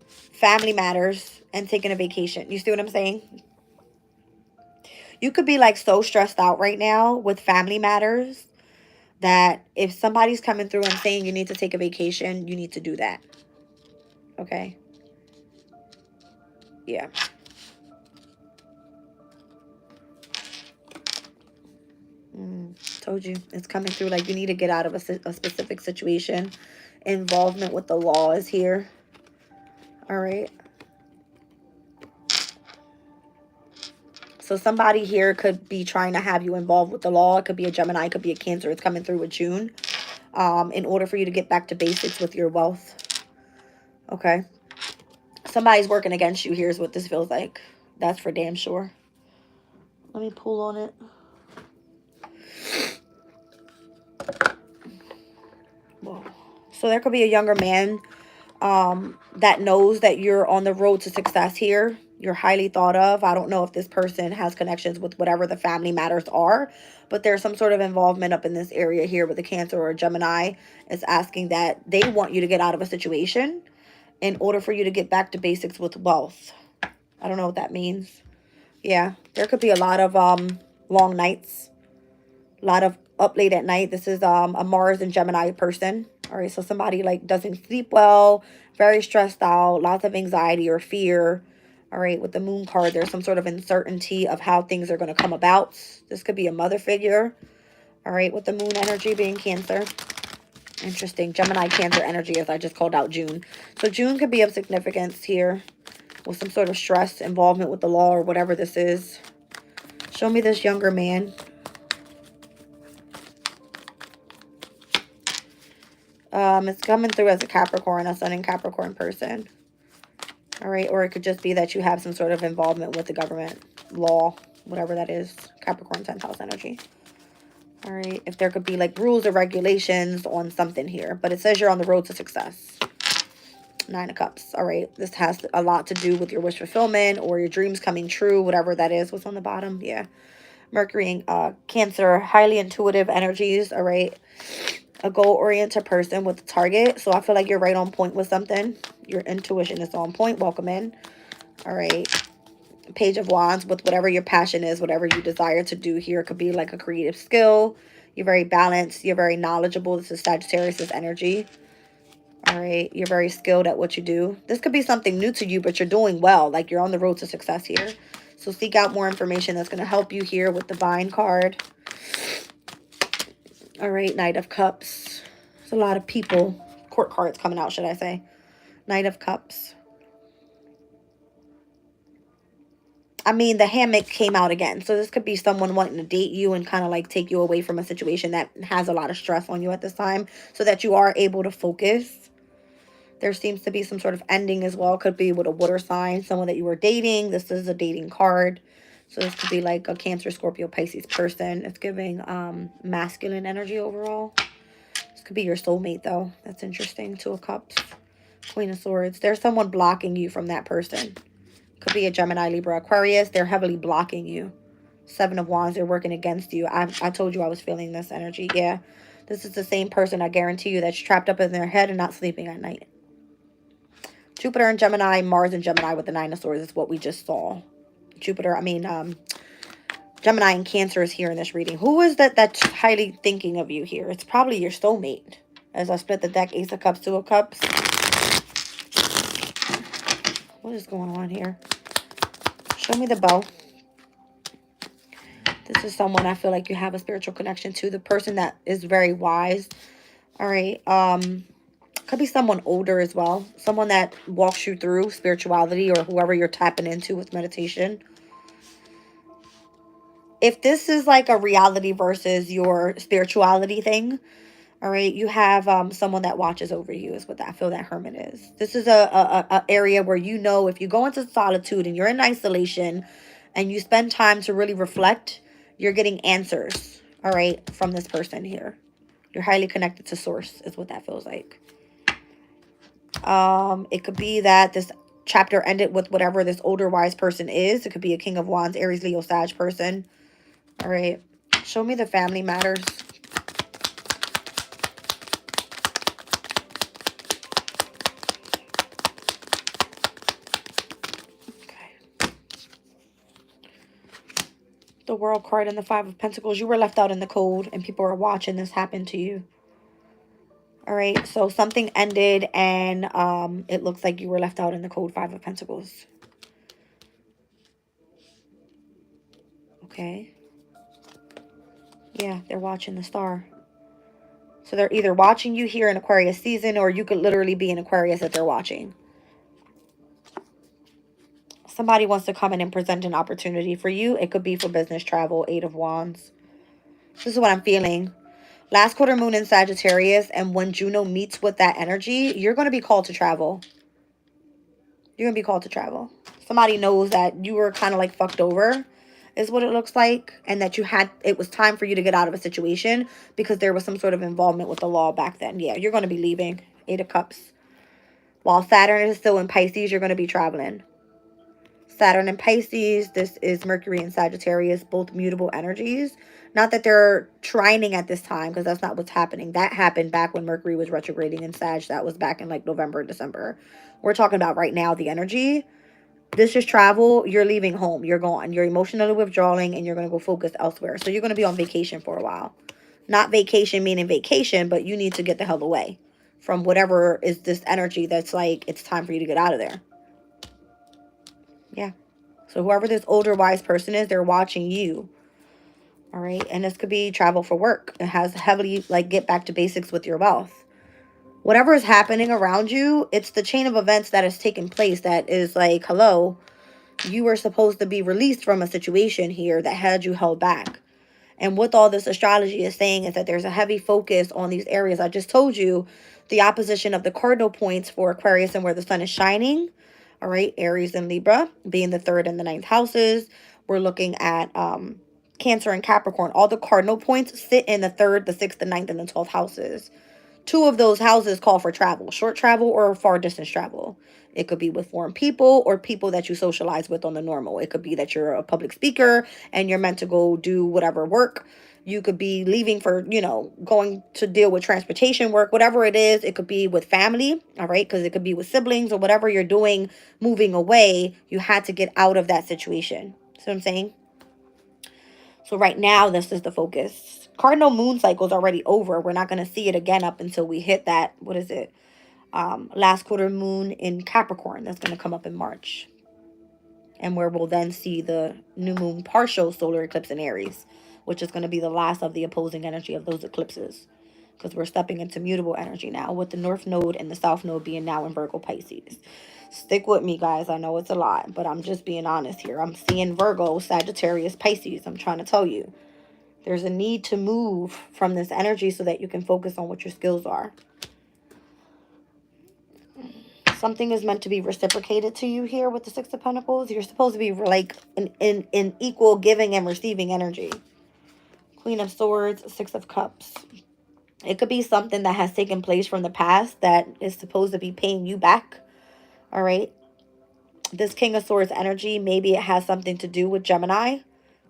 Family matters and taking a vacation. You see what I'm saying? You could be like so stressed out right now with family matters that if somebody's coming through and saying you need to take a vacation, you need to do that. Okay? Yeah. Told you. It's coming through like you need to get out of a specific situation. Involvement with the law is here. All right. So somebody here could be trying to have you involved with the law. It could be a Gemini. It could be a Cancer. It's coming through with June. In order for you to get back to basics with your wealth. Okay. Somebody's working against you. Here's what this feels like. That's for damn sure. Let me pull on it. Whoa. So there could be a younger man that knows that you're on the road to success here. You're highly thought of. I don't know if this person has connections with whatever the family matters are, but there's some sort of involvement up in this area here with a Cancer or a Gemini. Is asking that they want you to get out of a situation in order for you to get back to basics with wealth. I don't know what that means. Yeah, there could be a lot of long nights, a lot of up late at night. This is a Mars and Gemini person. All right, so somebody like doesn't sleep well, very stressed out, lots of anxiety or fear. All right, with the Moon card, there's some sort of uncertainty of how things are going to come about. This could be a mother figure. All right, with the Moon energy being Cancer. Interesting. Gemini, Cancer energy, as I just called out June. So June could be of significance here with some sort of stress, involvement with the law or whatever this is. Show me this younger man. It's coming through as a Capricorn, a Sun in Capricorn person. All right, or it could just be that you have some sort of involvement with the government, law, whatever that is. Capricorn 10th house energy. All right, if there could be like rules or regulations on something here, but it says you're on the road to success. 9 of Cups. All right, this has a lot to do with your wish fulfillment or your dreams coming true, whatever that is. What's on the bottom? Yeah, Mercury and Cancer, highly intuitive energies. All right. A goal-oriented person with a target. So I feel like you're right on point with something. Your intuition is on point. Welcome in. All right. Page of Wands with whatever your passion is, whatever you desire to do here. It could be like a creative skill. You're very balanced. You're very knowledgeable. This is Sagittarius' energy. All right. You're very skilled at what you do. This could be something new to you, but you're doing well. Like you're on the road to success here. So seek out more information that's going to help you here with the Divine card. All right, Knight of Cups. There's a lot of people. Court cards coming out, should I say. Knight of Cups. I mean, the hammock came out again. So this could be someone wanting to date you and kind of like take you away from a situation that has a lot of stress on you at this time so that you are able to focus. There seems to be some sort of ending as well. Could be with a water sign, someone that you were dating. This is a dating card. So this could be like a Cancer, Scorpio, Pisces person. It's giving masculine energy overall. This could be your soulmate, though. That's interesting. 2 of Cups. Queen of Swords. There's someone blocking you from that person. Could be a Gemini, Libra, Aquarius. They're heavily blocking you. 7 of Wands. They're working against you. I told you I was feeling this energy. Yeah. This is the same person, I guarantee you, that's trapped up in their head and not sleeping at night. Jupiter and Gemini, Mars and Gemini with the 9 of Swords is what we just saw. Gemini and Cancer is here in this reading. Who is that's highly thinking of you here? It's probably your soulmate. As I split the deck, Ace of Cups, 2 of Cups. What is going on here? Show me the bow. This is someone I feel like you have a spiritual connection to. The person that is very wise. All right. Could be someone older as well. Someone that walks you through spirituality or whoever you're tapping into with meditation. If this is like a reality versus your spirituality thing, all right, you have someone that watches over you is what I feel that Hermit is. This is a area where you know if you go into solitude and you're in isolation and you spend time to really reflect, you're getting answers, all right, from this person here. You're highly connected to source is what that feels like. It could be that this chapter ended with whatever this older wise person is. It could be a King of Wands, Aries, Leo, Sag person. All right. Show me the family matters. the World card and the Five of Pentacles. You were left out in the cold and people are watching this happen to you. All right, so something ended and it looks like you were left out in the cold. Five of Pentacles. Okay. Yeah, they're watching the star. So they're either watching you here in Aquarius season, or you could literally be in Aquarius that they're watching. Somebody wants to come in and present an opportunity for you. It could be for business, travel, Eight of Wands. This is what I'm feeling. Last quarter moon in Sagittarius, and when Juno meets with that energy, you're going to be called to travel. You're going to be called to travel. Somebody knows that you were kind of like fucked over, is what it looks like. And that it was time for you to get out of a situation because there was some sort of involvement with the law back then. Yeah, you're going to be leaving. Eight of Cups. While Saturn is still in Pisces, you're going to be traveling. Saturn and Pisces, this is Mercury and Sagittarius, both mutable energies. Not that they're trining at this time, because that's not what's happening. That happened back when Mercury was retrograding in Sag. That was back in like November, December. We're talking about right now, the energy. This is travel. You're leaving home. You're gone. You're emotionally withdrawing and you're going to go focus elsewhere. So you're going to be on vacation for a while. Not vacation meaning vacation, but you need to get the hell away from whatever is this energy that's like, it's time for you to get out of there. Yeah. So whoever this older wise person is, they're watching you. All right. And this could be travel for work. It has heavily like get back to basics with your wealth. Whatever is happening around you, it's the chain of events that has taken place that is like, hello, you were supposed to be released from a situation here that had you held back. And what all this astrology is saying is that there's a heavy focus on these areas. I just told you the opposition of the cardinal points for Aquarius and where the sun is shining. All right, Aries and Libra being the 3rd and the 9th houses. We're looking at Cancer and Capricorn. All the cardinal points sit in the 3rd, the 6th, the 9th, and the 12th houses. 2 of those houses call for travel, short travel or far distance travel. It could be with foreign people or people that you socialize with on the normal. It could be that you're a public speaker and you're meant to go do whatever work. You could be leaving for, you know, going to deal with transportation work, whatever it is. It could be with family, all right? Because it could be with siblings or whatever you're doing, moving away. You had to get out of that situation. See what I'm saying? So right now, this is the focus. Cardinal moon cycle is already over. We're not going to see it again up until we hit that, what is it? Last quarter moon in Capricorn. That's going to come up in March. And where we'll then see the new moon partial solar eclipse in Aries, which is going to be the last of the opposing energy of those eclipses. Because we're stepping into mutable energy now with the North Node and the South Node being now in Virgo Pisces. Stick with me, guys. I know it's a lot, but I'm just being honest here. I'm seeing Virgo, Sagittarius, Pisces. I'm trying to tell you. There's a need to move from this energy so that you can focus on what your skills are. Something is meant to be reciprocated to you here with the Six of Pentacles. You're supposed to be like in equal giving and receiving energy. Queen of Swords, Six of Cups. It could be something that has taken place from the past that is supposed to be paying you back. All right. This King of Swords energy, maybe it has something to do with Gemini.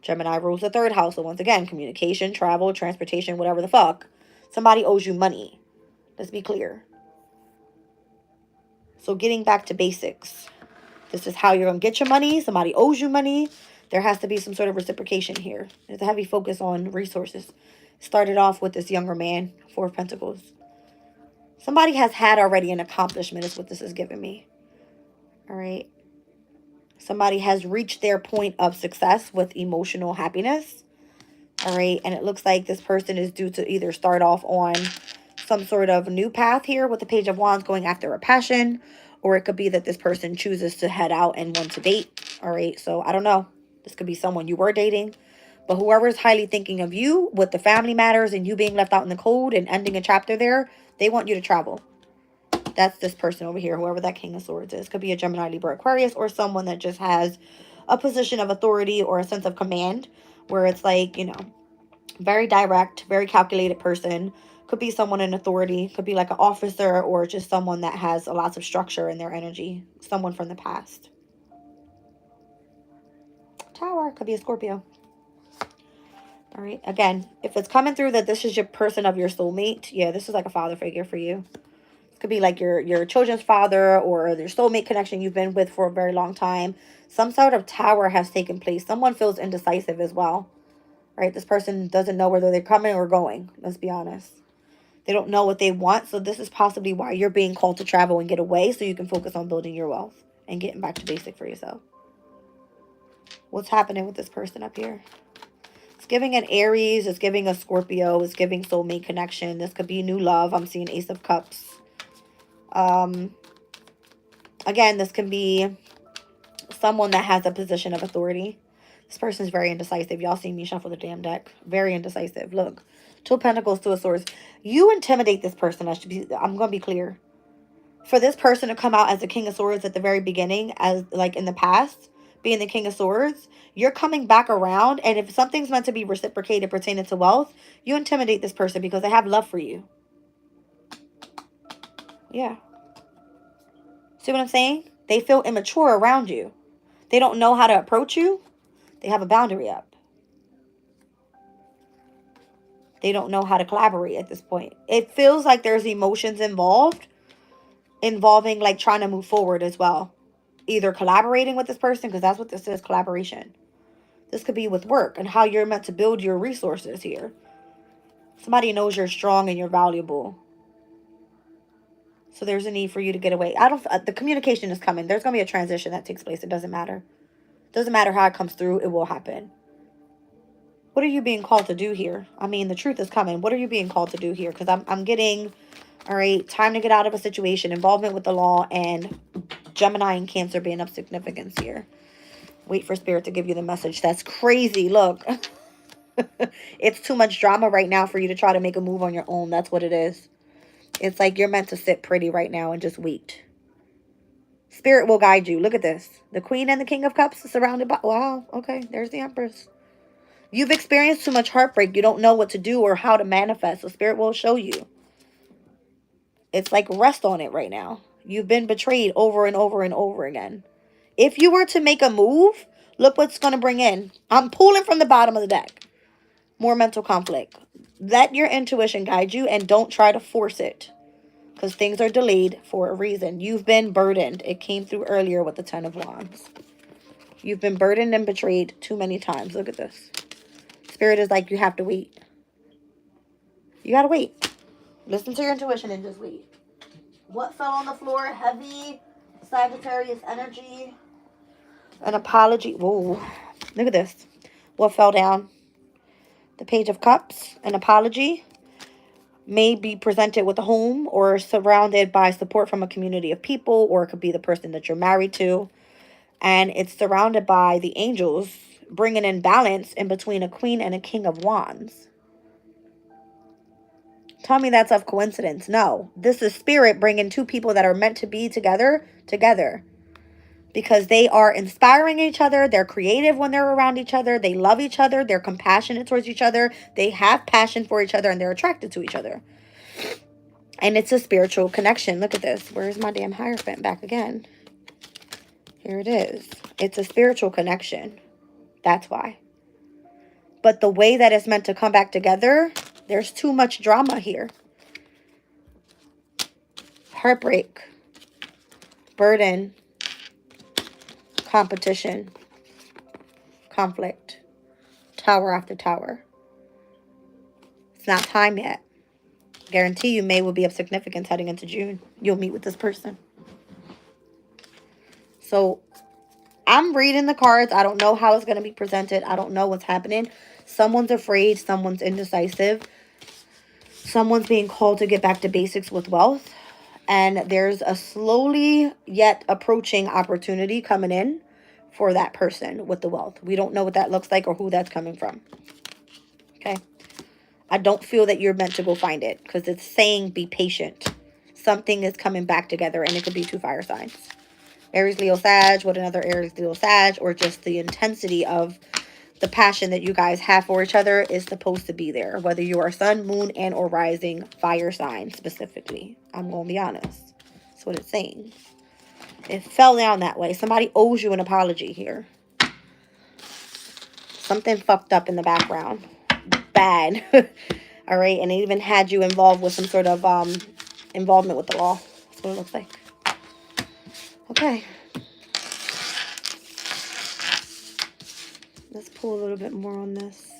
Gemini rules the 3rd house. So once again, communication, travel, transportation, whatever the fuck. Somebody owes you money. Let's be clear. So getting back to basics. This is how you're going to get your money. Somebody owes you money. There has to be some sort of reciprocation here. There's a heavy focus on resources. Started off with this younger man, 4 of Pentacles. Somebody has had already an accomplishment is what this is giving me. All right. Somebody has reached their point of success with emotional happiness. All right. And it looks like this person is due to either start off on some sort of new path here with the Page of Wands going after a passion. Or it could be that this person chooses to head out and want to date. All right. So I don't know. This could be someone you were dating. But whoever is highly thinking of you with the family matters and you being left out in the cold and ending a chapter there, they want you to travel. That's this person over here, whoever that King of Swords is. Could be a Gemini, Libra, Aquarius, or someone that just has a position of authority or a sense of command where it's like, you know, very direct, very calculated person. Could be someone in authority. Could be like an officer or just someone that has a lot of structure in their energy. Someone from the past. Tower. Could be a Scorpio. All right. Again, if it's coming through that this is your person of your soulmate, yeah, this is like a father figure for you. Could be like your children's father or their soulmate connection you've been with for a very long time. Some sort of tower has taken place. Someone feels indecisive as well. right? This person doesn't know whether they're coming or going. Let's be honest. They don't know what they want. So this is possibly why you're being called to travel and get away so you can focus on building your wealth and getting back to basic for yourself. What's happening with this person up here? It's giving an Aries. It's giving a Scorpio. It's giving soulmate connection. This could be new love. I'm seeing Ace of Cups. Again, this can be someone that has a position of authority. This person's very indecisive. Y'all see me shuffle the damn deck. Very indecisive. Look. 2 of Pentacles, 2 of Swords. You intimidate this person. I'm going to be clear. For this person to come out as the King of Swords at the very beginning, as like in the past, being the King of Swords, you're coming back around. And if something's meant to be reciprocated pertaining to wealth, you intimidate this person because they have love for you. Yeah. See what I'm saying? They feel immature around you. They don't know how to approach you. They have a boundary up. They don't know how to collaborate at this point. It feels like there's emotions involving like trying to move forward as well. Either collaborating with this person, because that's what this is, collaboration. This could be with work and how you're meant to build your resources here. Somebody knows you're strong and you're valuable. So there's a need for you to get away. The communication is coming. There's going to be a transition that takes place. It doesn't matter. It doesn't matter how it comes through. It will happen. What are you being called to do here? I mean, the truth is coming. What are you being called to do here? Because I'm getting, all right, time to get out of a situation, involvement with the law, and Gemini and Cancer being of significance here. Wait for Spirit to give you the message. That's crazy. Look, it's too much drama right now for you to try to make a move on your own. That's what it is. It's like you're meant to sit pretty right now and just wait. Spirit will guide you. Look at this. The Queen and the King of Cups surrounded by... Wow. Okay. There's the Empress. You've experienced too much heartbreak. You don't know what to do or how to manifest. So Spirit will show you. It's like rest on it right now. You've been betrayed over and over and over again. If you were to make a move, look what's going to bring in. I'm pulling from the bottom of the deck. More mental conflict. Let your intuition guide you and don't try to force it. Because things are delayed for a reason. You've been burdened. It came through earlier with the 10 of Wands. You've been burdened and betrayed too many times. Look at this. Spirit is like, you have to wait. You got to wait. Listen to your intuition and just wait. What fell on the floor? Heavy Sagittarius energy. An apology. Whoa. Look at this. What fell down? The Page of Cups. An apology. May be presented with a home or surrounded by support from a community of people, or it could be the person that you're married to. And it's surrounded by the angels, bringing in balance in between a Queen and a King of Wands. Tell me that's of coincidence. No. This is Spirit bringing two people that are meant to be together. Because they are inspiring each other. They're creative when they're around each other. They love each other. They're compassionate towards each other. They have passion for each other and they're attracted to each other. And it's a spiritual connection. Look at this. Where's my damn Hierophant? Back again. Here it is. It's a spiritual connection. That's why. But the way that it's meant to come back together, there's too much drama here. Heartbreak. Burden. Competition. Conflict. Tower after tower. It's not time yet. Guarantee you May will be of significance heading into June. You'll meet with this person. So I'm reading the cards. I don't know how it's going to be presented. I don't know what's happening. Someone's afraid. Someone's indecisive. Someone's being called to get back to basics with wealth. And there's a slowly yet approaching opportunity coming in for that person with the wealth. We don't know what that looks like or who that's coming from. Okay. I don't feel that you're meant to go find it because it's saying be patient. Something is coming back together and it could be 2 fire signs. Aries, Leo, Sag, with another Aries, Leo, Sag, or just the intensity of the passion that you guys have for each other is supposed to be there. Whether you are sun, moon, and or rising fire sign specifically. I'm going to be honest. That's what it's saying. It fell down that way. Somebody owes you an apology here. Something fucked up in the background. Bad. All right. And it even had you involved with some sort of involvement with the law. That's what it looks like. Okay. Let's pull a little bit more on this.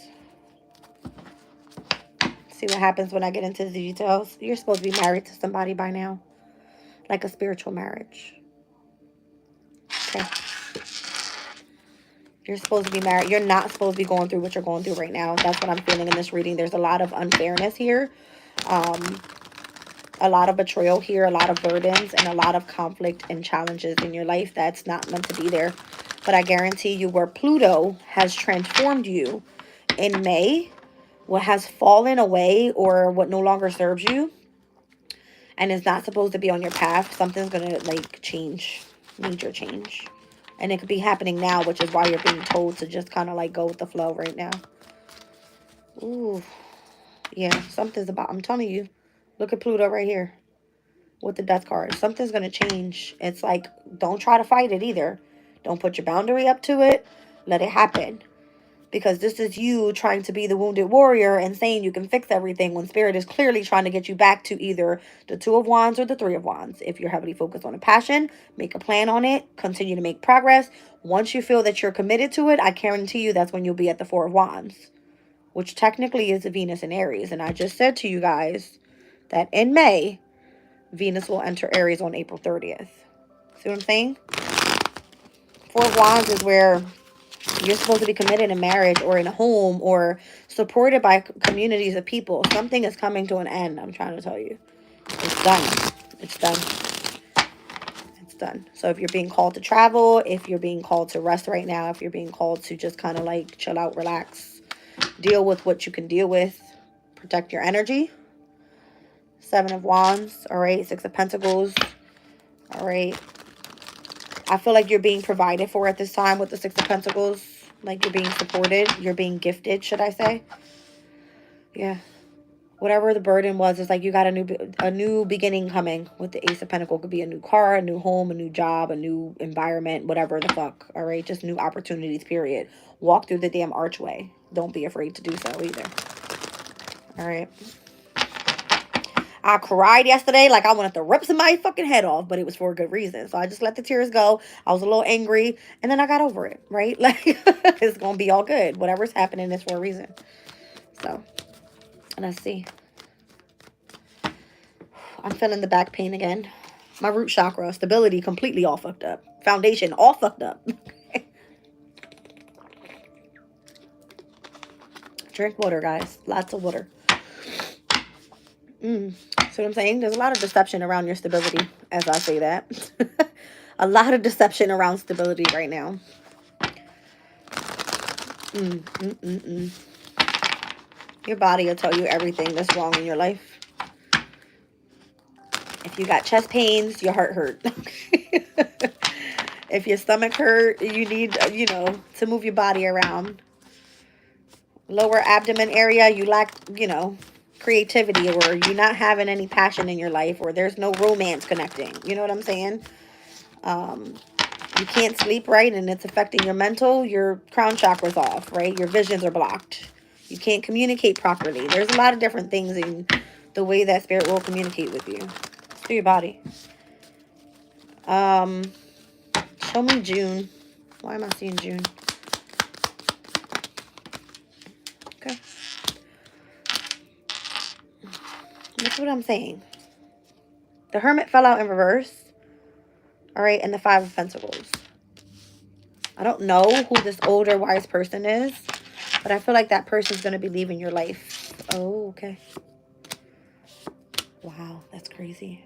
See what happens when I get into the details. You're supposed to be married to somebody by now. Like a spiritual marriage. Okay. You're supposed to be married. You're not supposed to be going through what you're going through right now. That's what I'm feeling in this reading. There's a lot of unfairness here. A lot of betrayal here. A lot of burdens. And a lot of conflict and challenges in your life that's not meant to be there. But I guarantee you where Pluto has transformed you in May, what has fallen away or what no longer serves you and is not supposed to be on your path, something's going to like change. Major change. And it could be happening now, which is why you're being told to just kind of like go with the flow right now. Ooh. Yeah, something's about, I'm telling you. Look at Pluto right here with the death card. Something's going to change. It's like, don't try to fight it either. Don't put your boundary up to it. Let it happen. Because this is you trying to be the wounded warrior and saying you can fix everything when Spirit is clearly trying to get you back to either the Two of Wands or the Three of Wands. If you're heavily focused on a passion, make a plan on it. Continue to make progress. Once you feel that you're committed to it, I guarantee you that's when you'll be at the Four of Wands. Which technically is the Venus in Aries. And I just said to you guys that in May, Venus will enter Aries on April 30th. See what I'm saying? Four of Wands is where you're supposed to be committed in marriage or in a home or supported by communities of people. Something is coming to an end, I'm trying to tell you. It's done. It's done. It's done. So if you're being called to travel, if you're being called to rest right now, if you're being called to just kind of like chill out, relax, deal with what you can deal with, protect your energy. Seven of Wands, all right? Six of Pentacles, all right? I feel like you're being provided for at this time with the Six of Pentacles. Like you're being supported. You're being gifted, should I say. Yeah. Whatever the burden was, it's like you got a new beginning coming with the Ace of Pentacles. Could be a new car, a new home, a new job, a new environment, whatever the fuck. All right? Just new opportunities, period. Walk through the damn archway. Don't be afraid to do so either. All right? I cried yesterday like I wanted to rip somebody's fucking head off, but it was for a good reason. So I just let the tears go. I was a little angry, and then I got over it, right? Like, it's going to be all good. Whatever's happening is for a reason. So, let's see. I'm feeling the back pain again. My root chakra, stability completely all fucked up. Foundation all fucked up. Drink water, guys. Lots of water. See what I'm saying? There's a lot of deception around your stability, as I say that. A lot of deception around stability right now. Your body will tell you everything that's wrong in your life. If you got chest pains, your heart hurt. If your stomach hurt, you need, you know, to move your body around. Lower abdomen area, you lack, you know, creativity, or you're not having any passion in your life, or there's no romance connecting. You know what I'm saying? You can't sleep right, and it's affecting your mental. Your crown chakra's off, right? Your visions are blocked. You can't communicate properly. There's a lot of different things in the way that Spirit will communicate with you. Through your body. Show me June. Why am I seeing June? Okay. That's what I'm saying. The Hermit fell out in reverse. All right, and the Five of Pentacles. I don't know who this older, wise person is, but I feel like that person's going to be leaving your life. Oh, okay. Wow, that's crazy.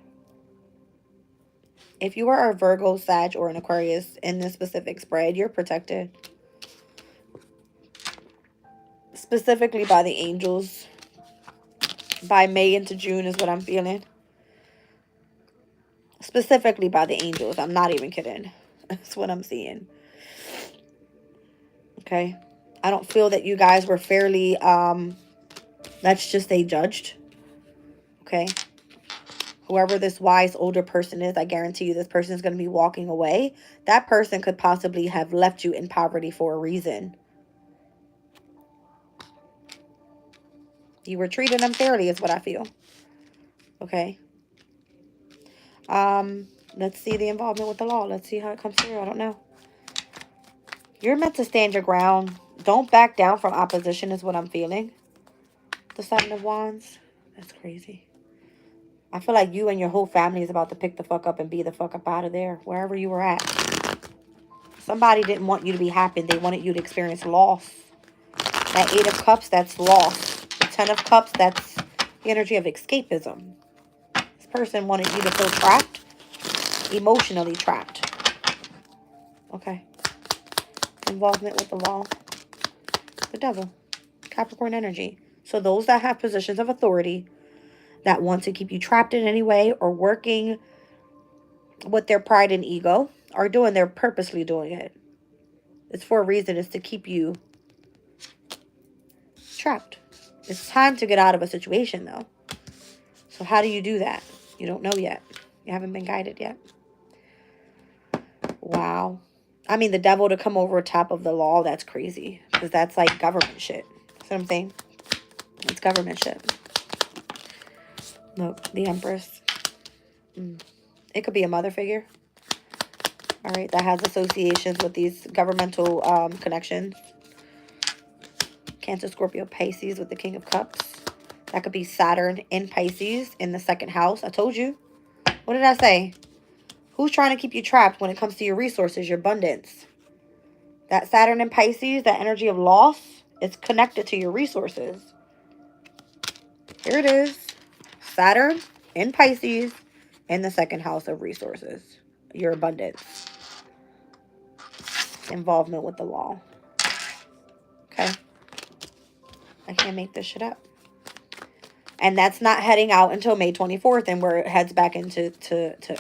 If you are a Virgo, Sag, or an Aquarius in this specific spread, you're protected. Specifically by the angels. By May into June is what I'm feeling. Specifically by the angels. I'm not even kidding. That's what I'm seeing. Okay. I don't feel that you guys were fairly, let's just say, judged. Okay. Whoever this wise older person is, I guarantee you this person is going to be walking away. That person could possibly have left you in poverty for a reason. You were treating them fairly is what I feel. Okay. Let's see the involvement with the law. Let's see how it comes through. I don't know. You're meant to stand your ground. Don't back down from opposition is what I'm feeling. the 7 of Wands. That's crazy. I feel like you and your whole family is about to pick the fuck up and be the fuck up out of there, wherever you were at. Somebody didn't want you to be happy. They wanted you to experience loss. That 8 of Cups, that's loss. The 10 of Cups, that's the energy of escapism. This person wanted you to feel trapped, emotionally trapped. Okay. Involvement with the law. The devil. Capricorn energy. So those that have positions of authority that want to keep you trapped in any way or working with their pride and ego are doing, they're purposely doing it. It's for a reason. It's to keep you trapped. It's time to get out of a situation though. So how do you do that? You don't know yet. You haven't been guided yet. Wow. I mean, the devil to come over top of the law, that's crazy. Because that's like government shit. That's what I'm saying. It's government shit. Look, the empress. It could be a mother figure. All right, that has associations with these governmental connections. Cancer, Scorpio, Pisces with the King of Cups. That could be Saturn in Pisces in the 2nd house. I told you. What did I say? Who's trying to keep you trapped when it comes to your resources, your abundance? That Saturn in Pisces, that energy of loss, it's connected to your resources. Here it is. Saturn in Pisces in the 2nd house of resources. Your abundance. Involvement with the law. Okay. I can't make this shit up. And that's not heading out until May 24th, and where it heads back into,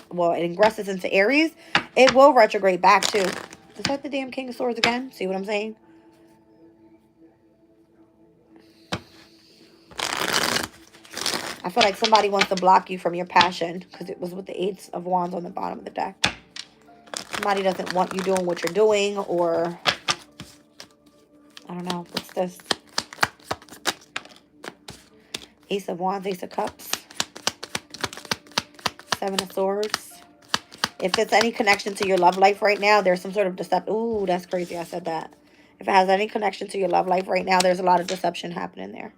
well, it ingresses into Aries. It will retrograde back too. Is that the damn King of Swords again? See what I'm saying? I feel like somebody wants to block you from your passion because it was with the 8 of Wands on the bottom of the deck. Somebody doesn't want you doing what you're doing, or I don't know. What's this? Ace of Wands, Ace of Cups. 7 of Swords. If it's any connection to your love life right now, there's some sort of deception. Ooh, that's crazy. I said that. If it has any connection to your love life right now, there's a lot of deception happening there.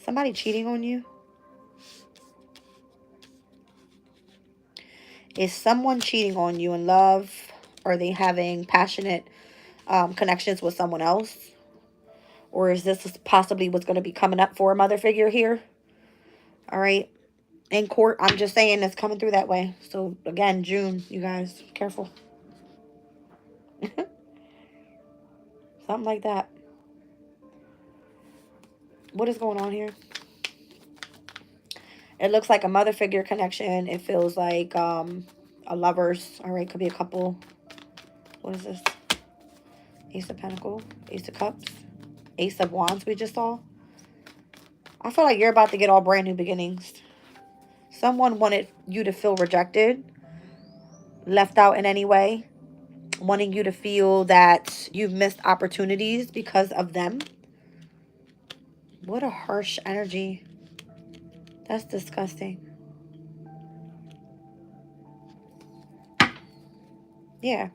Somebody cheating on you? Is someone cheating on you in love? Are they having passionate connections with someone else? Or is this possibly what's going to be coming up for a mother figure here? All right. In court, I'm just saying it's coming through that way. So, again, June, you guys, careful. Something like that. What is going on here? It looks like a mother figure connection. It feels like a lover's. All right, could be a couple. What is this? Ace of Pentacles, Ace of Cups, Ace of Wands we just saw. I feel like you're about to get all brand new beginnings. Someone wanted you to feel rejected, left out in any way, wanting you to feel that you've missed opportunities because of them. What a harsh energy. That's disgusting. Yeah.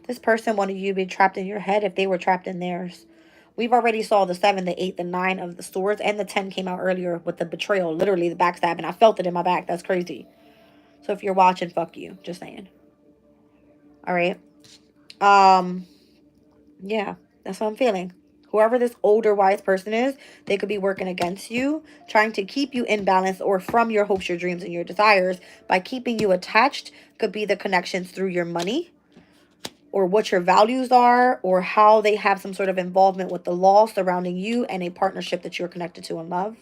This person wanted you to be trapped in your head if they were trapped in theirs. We've already saw the 7, the 8, the 9 of the swords, and the 10 came out earlier with the betrayal, literally the backstab, and I felt it in my back. That's crazy. So if you're watching, fuck you. Just saying. All right. Yeah, that's what I'm feeling. Whoever this older wise person is, they could be working against you, trying to keep you in balance or from your hopes, your dreams, and your desires by keeping you attached. Could be the connections through your money, or what your values are, or how they have some sort of involvement with the law surrounding you and a partnership that you're connected to in love.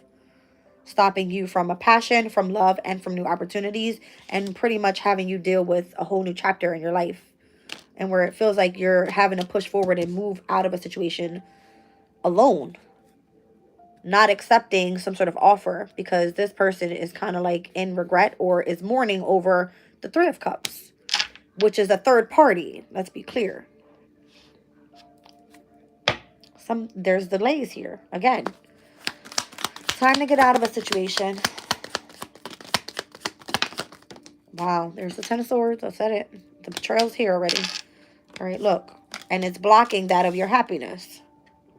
Stopping you from a passion, from love, and from new opportunities, and pretty much having you deal with a whole new chapter in your life. And where it feels like you're having to push forward and move out of a situation alone. Not accepting some sort of offer because this person is kind of like in regret or is mourning over the 3 of Cups, which is a third party. Let's be clear. There's delays here. Again, time to get out of a situation. Wow, there's the 10 of Swords. I said it. The betrayal's here already. All right, look. And it's blocking that of your happiness.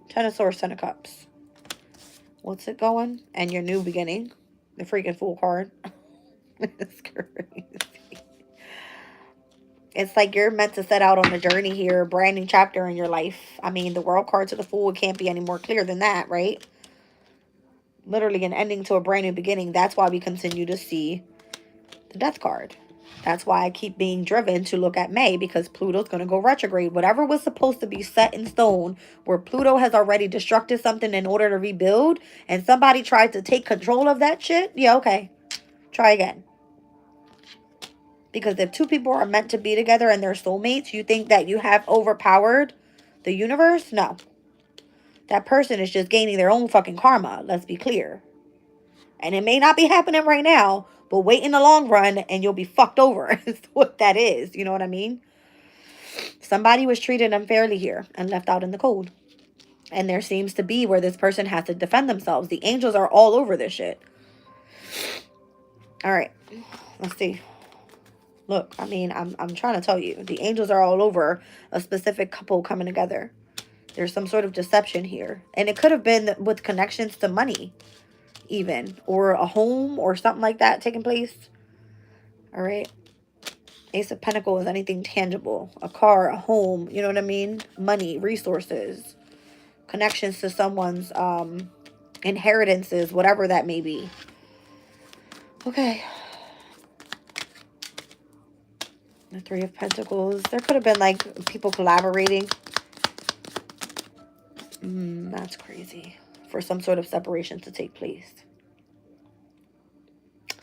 Ten of Swords, Ten of Cups. What's it going? And your new beginning. The freaking Fool card. It's crazy. It's like you're meant to set out on a journey here, a brand new chapter in your life. I mean, the World card to the Fool, it can't be any more clear than that, right? Literally an ending to a brand new beginning. That's why we continue to see the Death card. That's why I keep being driven to look at May, because Pluto's going to go retrograde. Whatever was supposed to be set in stone, where Pluto has already destructed something in order to rebuild, and somebody tried to take control of that shit, yeah, okay. Try again. Because if two people are meant to be together and they're soulmates, you think that you have overpowered the universe? No. That person is just gaining their own fucking karma. Let's be clear. And it may not be happening right now, but wait in the long run and you'll be fucked over. Is what that is. You know what I mean? Somebody was treated unfairly here and left out in the cold. And there seems to be where this person has to defend themselves. The angels are all over this shit. All right. Let's see. Look, I mean, I'm trying to tell you. The angels are all over a specific couple coming together. There's some sort of deception here. And it could have been with connections to money, even. Or a home or something like that taking place. All right. Ace of Pentacles is anything tangible. A car, a home, you know what I mean? Money, resources. Connections to someone's inheritances, whatever that may be. Okay. The Three of Pentacles. There could have been like people collaborating. That's crazy. For some sort of separation to take place.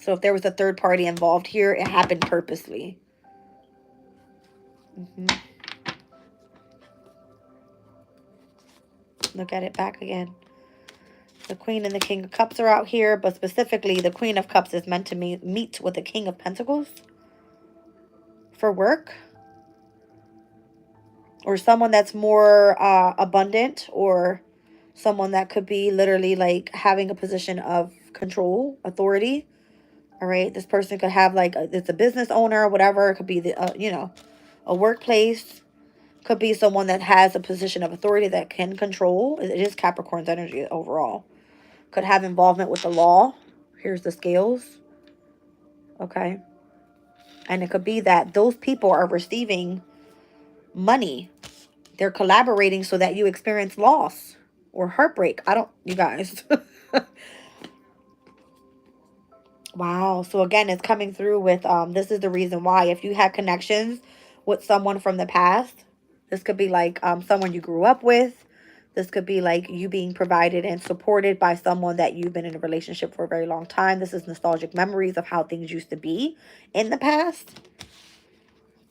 So if there was a third party involved here, it happened purposely. Look at it back again. The Queen and the King of Cups are out here, but specifically the Queen of Cups is meant to meet with the King of Pentacles for work. Or someone that's more abundant, or someone that could be literally like having a position of control, authority. All right. This person could have like, it's a business owner or whatever. It could be, you know, a workplace. Could be someone that has a position of authority that can control. It is Capricorn's energy overall. Could have involvement with the law. Here's the scales. Okay. And it could be that those people are receiving money. They're collaborating so that you experience loss or heartbreak. You guys. Wow. So again, it's coming through with, this is the reason why. If you had connections with someone from the past, this could be like someone you grew up with. This could be like you being provided and supported by someone that you've been in a relationship for a very long time. This is nostalgic memories of how things used to be in the past.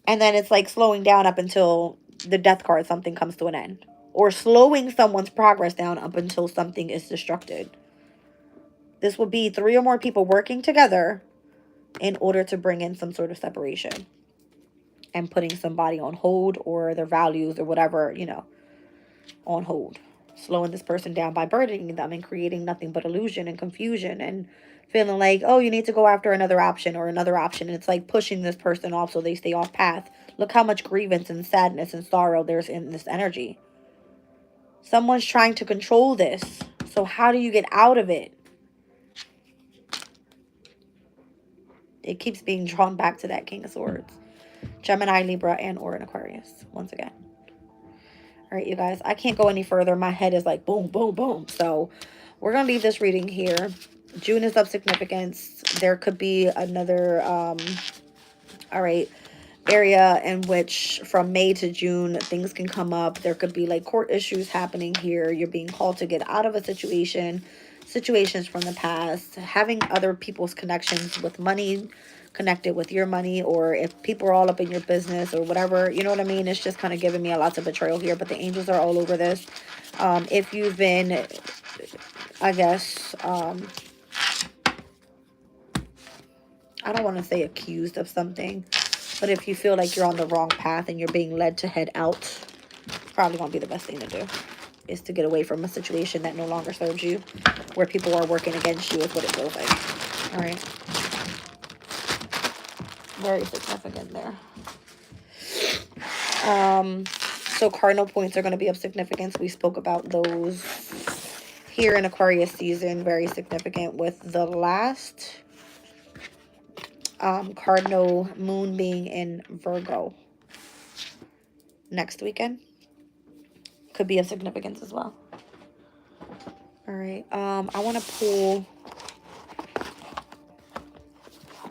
And then it's like slowing down up until the Death card, something comes to an end. Or slowing someone's progress down up until something is destructed. This will be 3 or more people working together in order to bring in some sort of separation. And putting somebody on hold, or their values or whatever, you know, on hold. Slowing this person down by burdening them and creating nothing but illusion and confusion and feeling like, oh, you need to go after another option or another option. And it's like pushing this person off so they stay off path. Look how much grievance and sadness and sorrow there's in this energy. Someone's trying to control this. So how do you get out of it? It keeps being drawn back to that King of Swords. Gemini, Libra, and or an Aquarius. Once again. All right, you guys. I can't go any further. My head is like boom, boom, boom. So we're going to leave this reading here. June is of significance. There could be another, all right, area in which from May to June, things can come up. There could be like court issues happening here. You're being called to get out of a situation. Situations from the past. Having other people's connections with money connected with your money, or if people are all up in your business or whatever, you know what I mean? It's just kind of giving me a lot of betrayal here, but the angels are all over this. If you've been, I guess, I don't want to say accused of something, but if you feel like you're on the wrong path and you're being led to head out, probably won't be the best thing to do, is to get away from a situation that no longer serves you, where people are working against you is what it feels like. All right. Very significant there. So cardinal points are going to be of significance. We spoke about those here in Aquarius season. Very significant with the last cardinal moon being in Virgo next weekend. Could be of significance as well. All right. I want to pull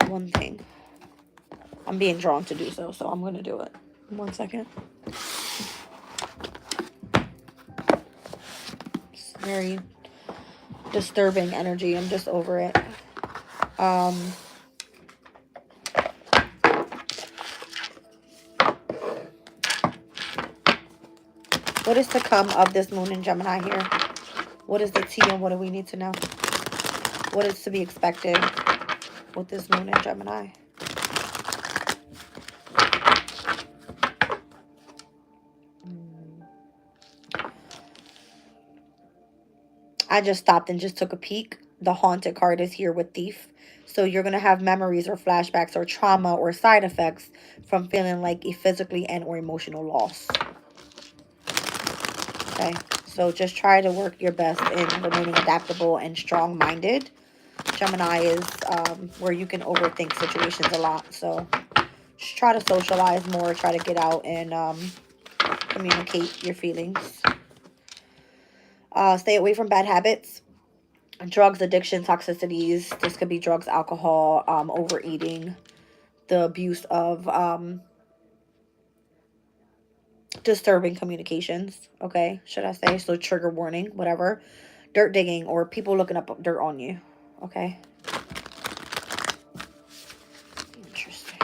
one thing. I'm being drawn to do so, so I'm going to do it. 1 second. It's very disturbing energy. I'm just over it. What is to come of this moon in Gemini here? What is the tea and what do we need to know? What is to be expected with this moon in Gemini? I just stopped and just took a peek. The haunted card is here with Thief. So you're going to have memories or flashbacks or trauma or side effects from feeling like a physically and or emotional loss. Okay, so just try to work your best in remaining adaptable and strong-minded. Gemini is where you can overthink situations a lot. So just try to socialize more. Try to get out and communicate your feelings. Stay away from bad habits. Drugs, addiction, toxicities. This could be drugs, alcohol, overeating, the abuse of disturbing communications, okay, should I say. So trigger warning, whatever. Dirt digging or people looking up dirt on you, okay. Interesting.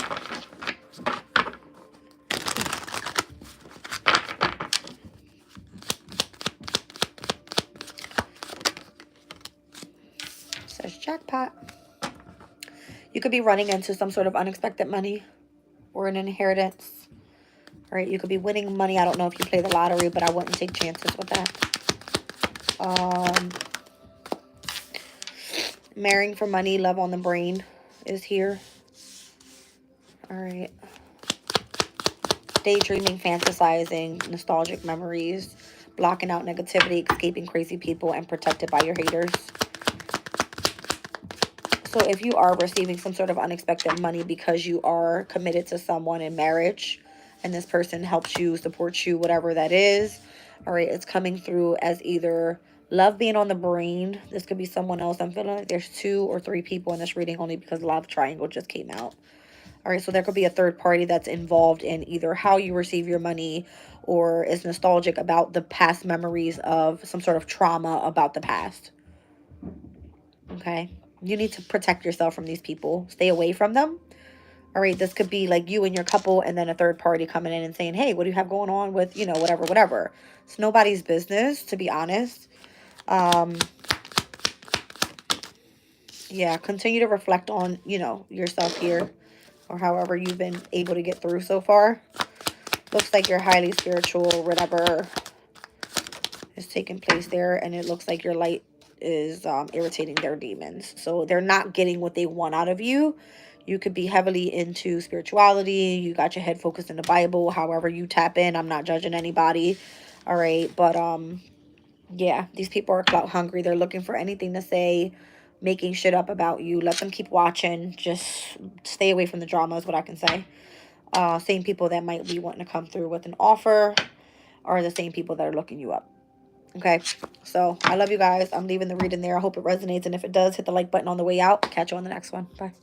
It says jackpot. You could be running into some sort of unexpected money or an inheritance. All right, you could be winning money. I don't know if you play the lottery, but I wouldn't take chances with that. Marrying for money, love on the brain is here. All right. Daydreaming, fantasizing, nostalgic memories, blocking out negativity, escaping crazy people, and protected by your haters. So if you are receiving some sort of unexpected money because you are committed to someone in marriage and this person helps you, supports you, whatever that is, all right, it's coming through as either love being on the brain. This could be someone else. I'm feeling like there's 2 or 3 people in this reading only because love triangle just came out. All right, so there could be a third party that's involved in either how you receive your money or is nostalgic about the past memories of some sort of trauma about the past. Okay, you need to protect yourself from these people. Stay away from them. All right, this could be like you and your couple and then a third party coming in and saying, hey, what do you have going on with, you know, whatever, whatever. It's nobody's business, to be honest. Yeah, continue to reflect on, you know, yourself here or however you've been able to get through so far. Looks like you're highly spiritual, whatever is taking place there. And it looks like your light is irritating their demons. So they're not getting what they want out of you. You could be heavily into spirituality. You got your head focused in the Bible. However you tap in. I'm not judging anybody. All right. But yeah, these people are clout hungry. They're looking for anything to say, making shit up about you. Let them keep watching. Just stay away from the drama is what I can say. Same people that might be wanting to come through with an offer are the same people that are looking you up. Okay, so I love you guys. I'm leaving the reading there. I hope it resonates. And if it does, hit the like button on the way out. Catch you on the next one. Bye.